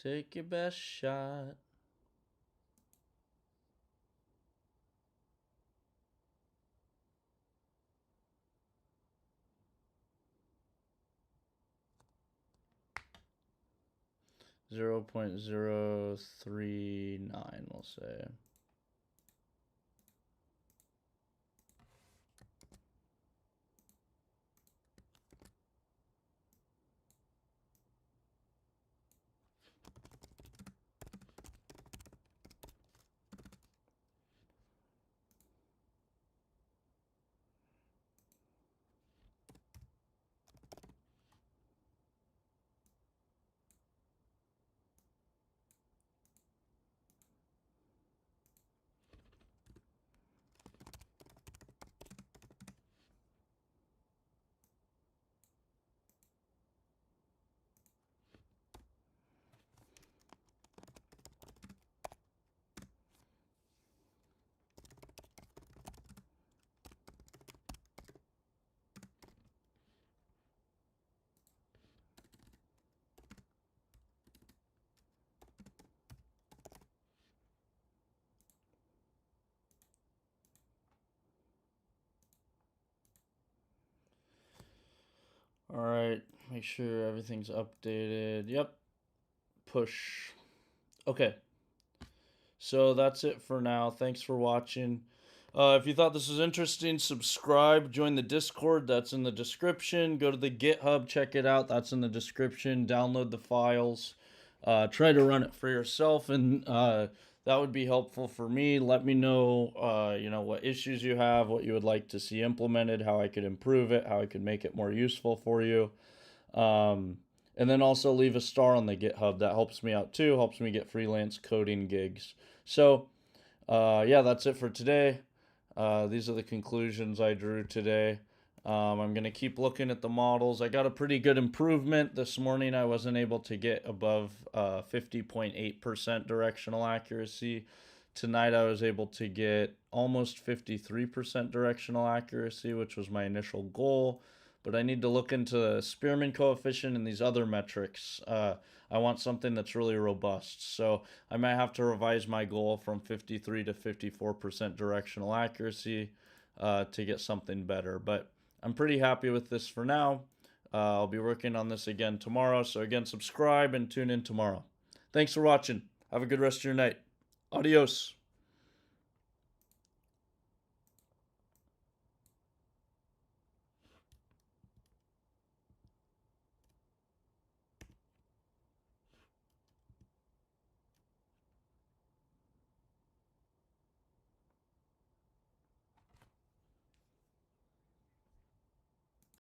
Take your best shot. Zero 0.039, we'll say. All right, make sure everything's updated. Yep, push. Okay, so that's it for now. Thanks for watching. If you thought this was interesting, subscribe, join the Discord. That's in the description. Go to the GitHub, check it out. That's in the description. Download the files. Try to run it for yourself, and that would be helpful for me. Let me know, what issues you have, what you would like to see implemented, how I could improve it, how I could make it more useful for you. And then also leave a star on the GitHub. That helps me out too, helps me get freelance coding gigs. So, yeah, that's it for today. These are the conclusions I drew today. I'm going to keep looking at the models. I got a pretty good improvement. This morning I wasn't able to get above 50.8% directional accuracy. Tonight I was able to get almost 53% directional accuracy, which was my initial goal. But I need to look into Spearman coefficient and these other metrics. I want something that's really robust. So I might have to revise my goal from 53 to 54% directional accuracy to get something better. But I'm pretty happy with this for now. I'll be working on this again tomorrow. So again, subscribe and tune in tomorrow. Thanks for watching. Have a good rest of your night. Adios.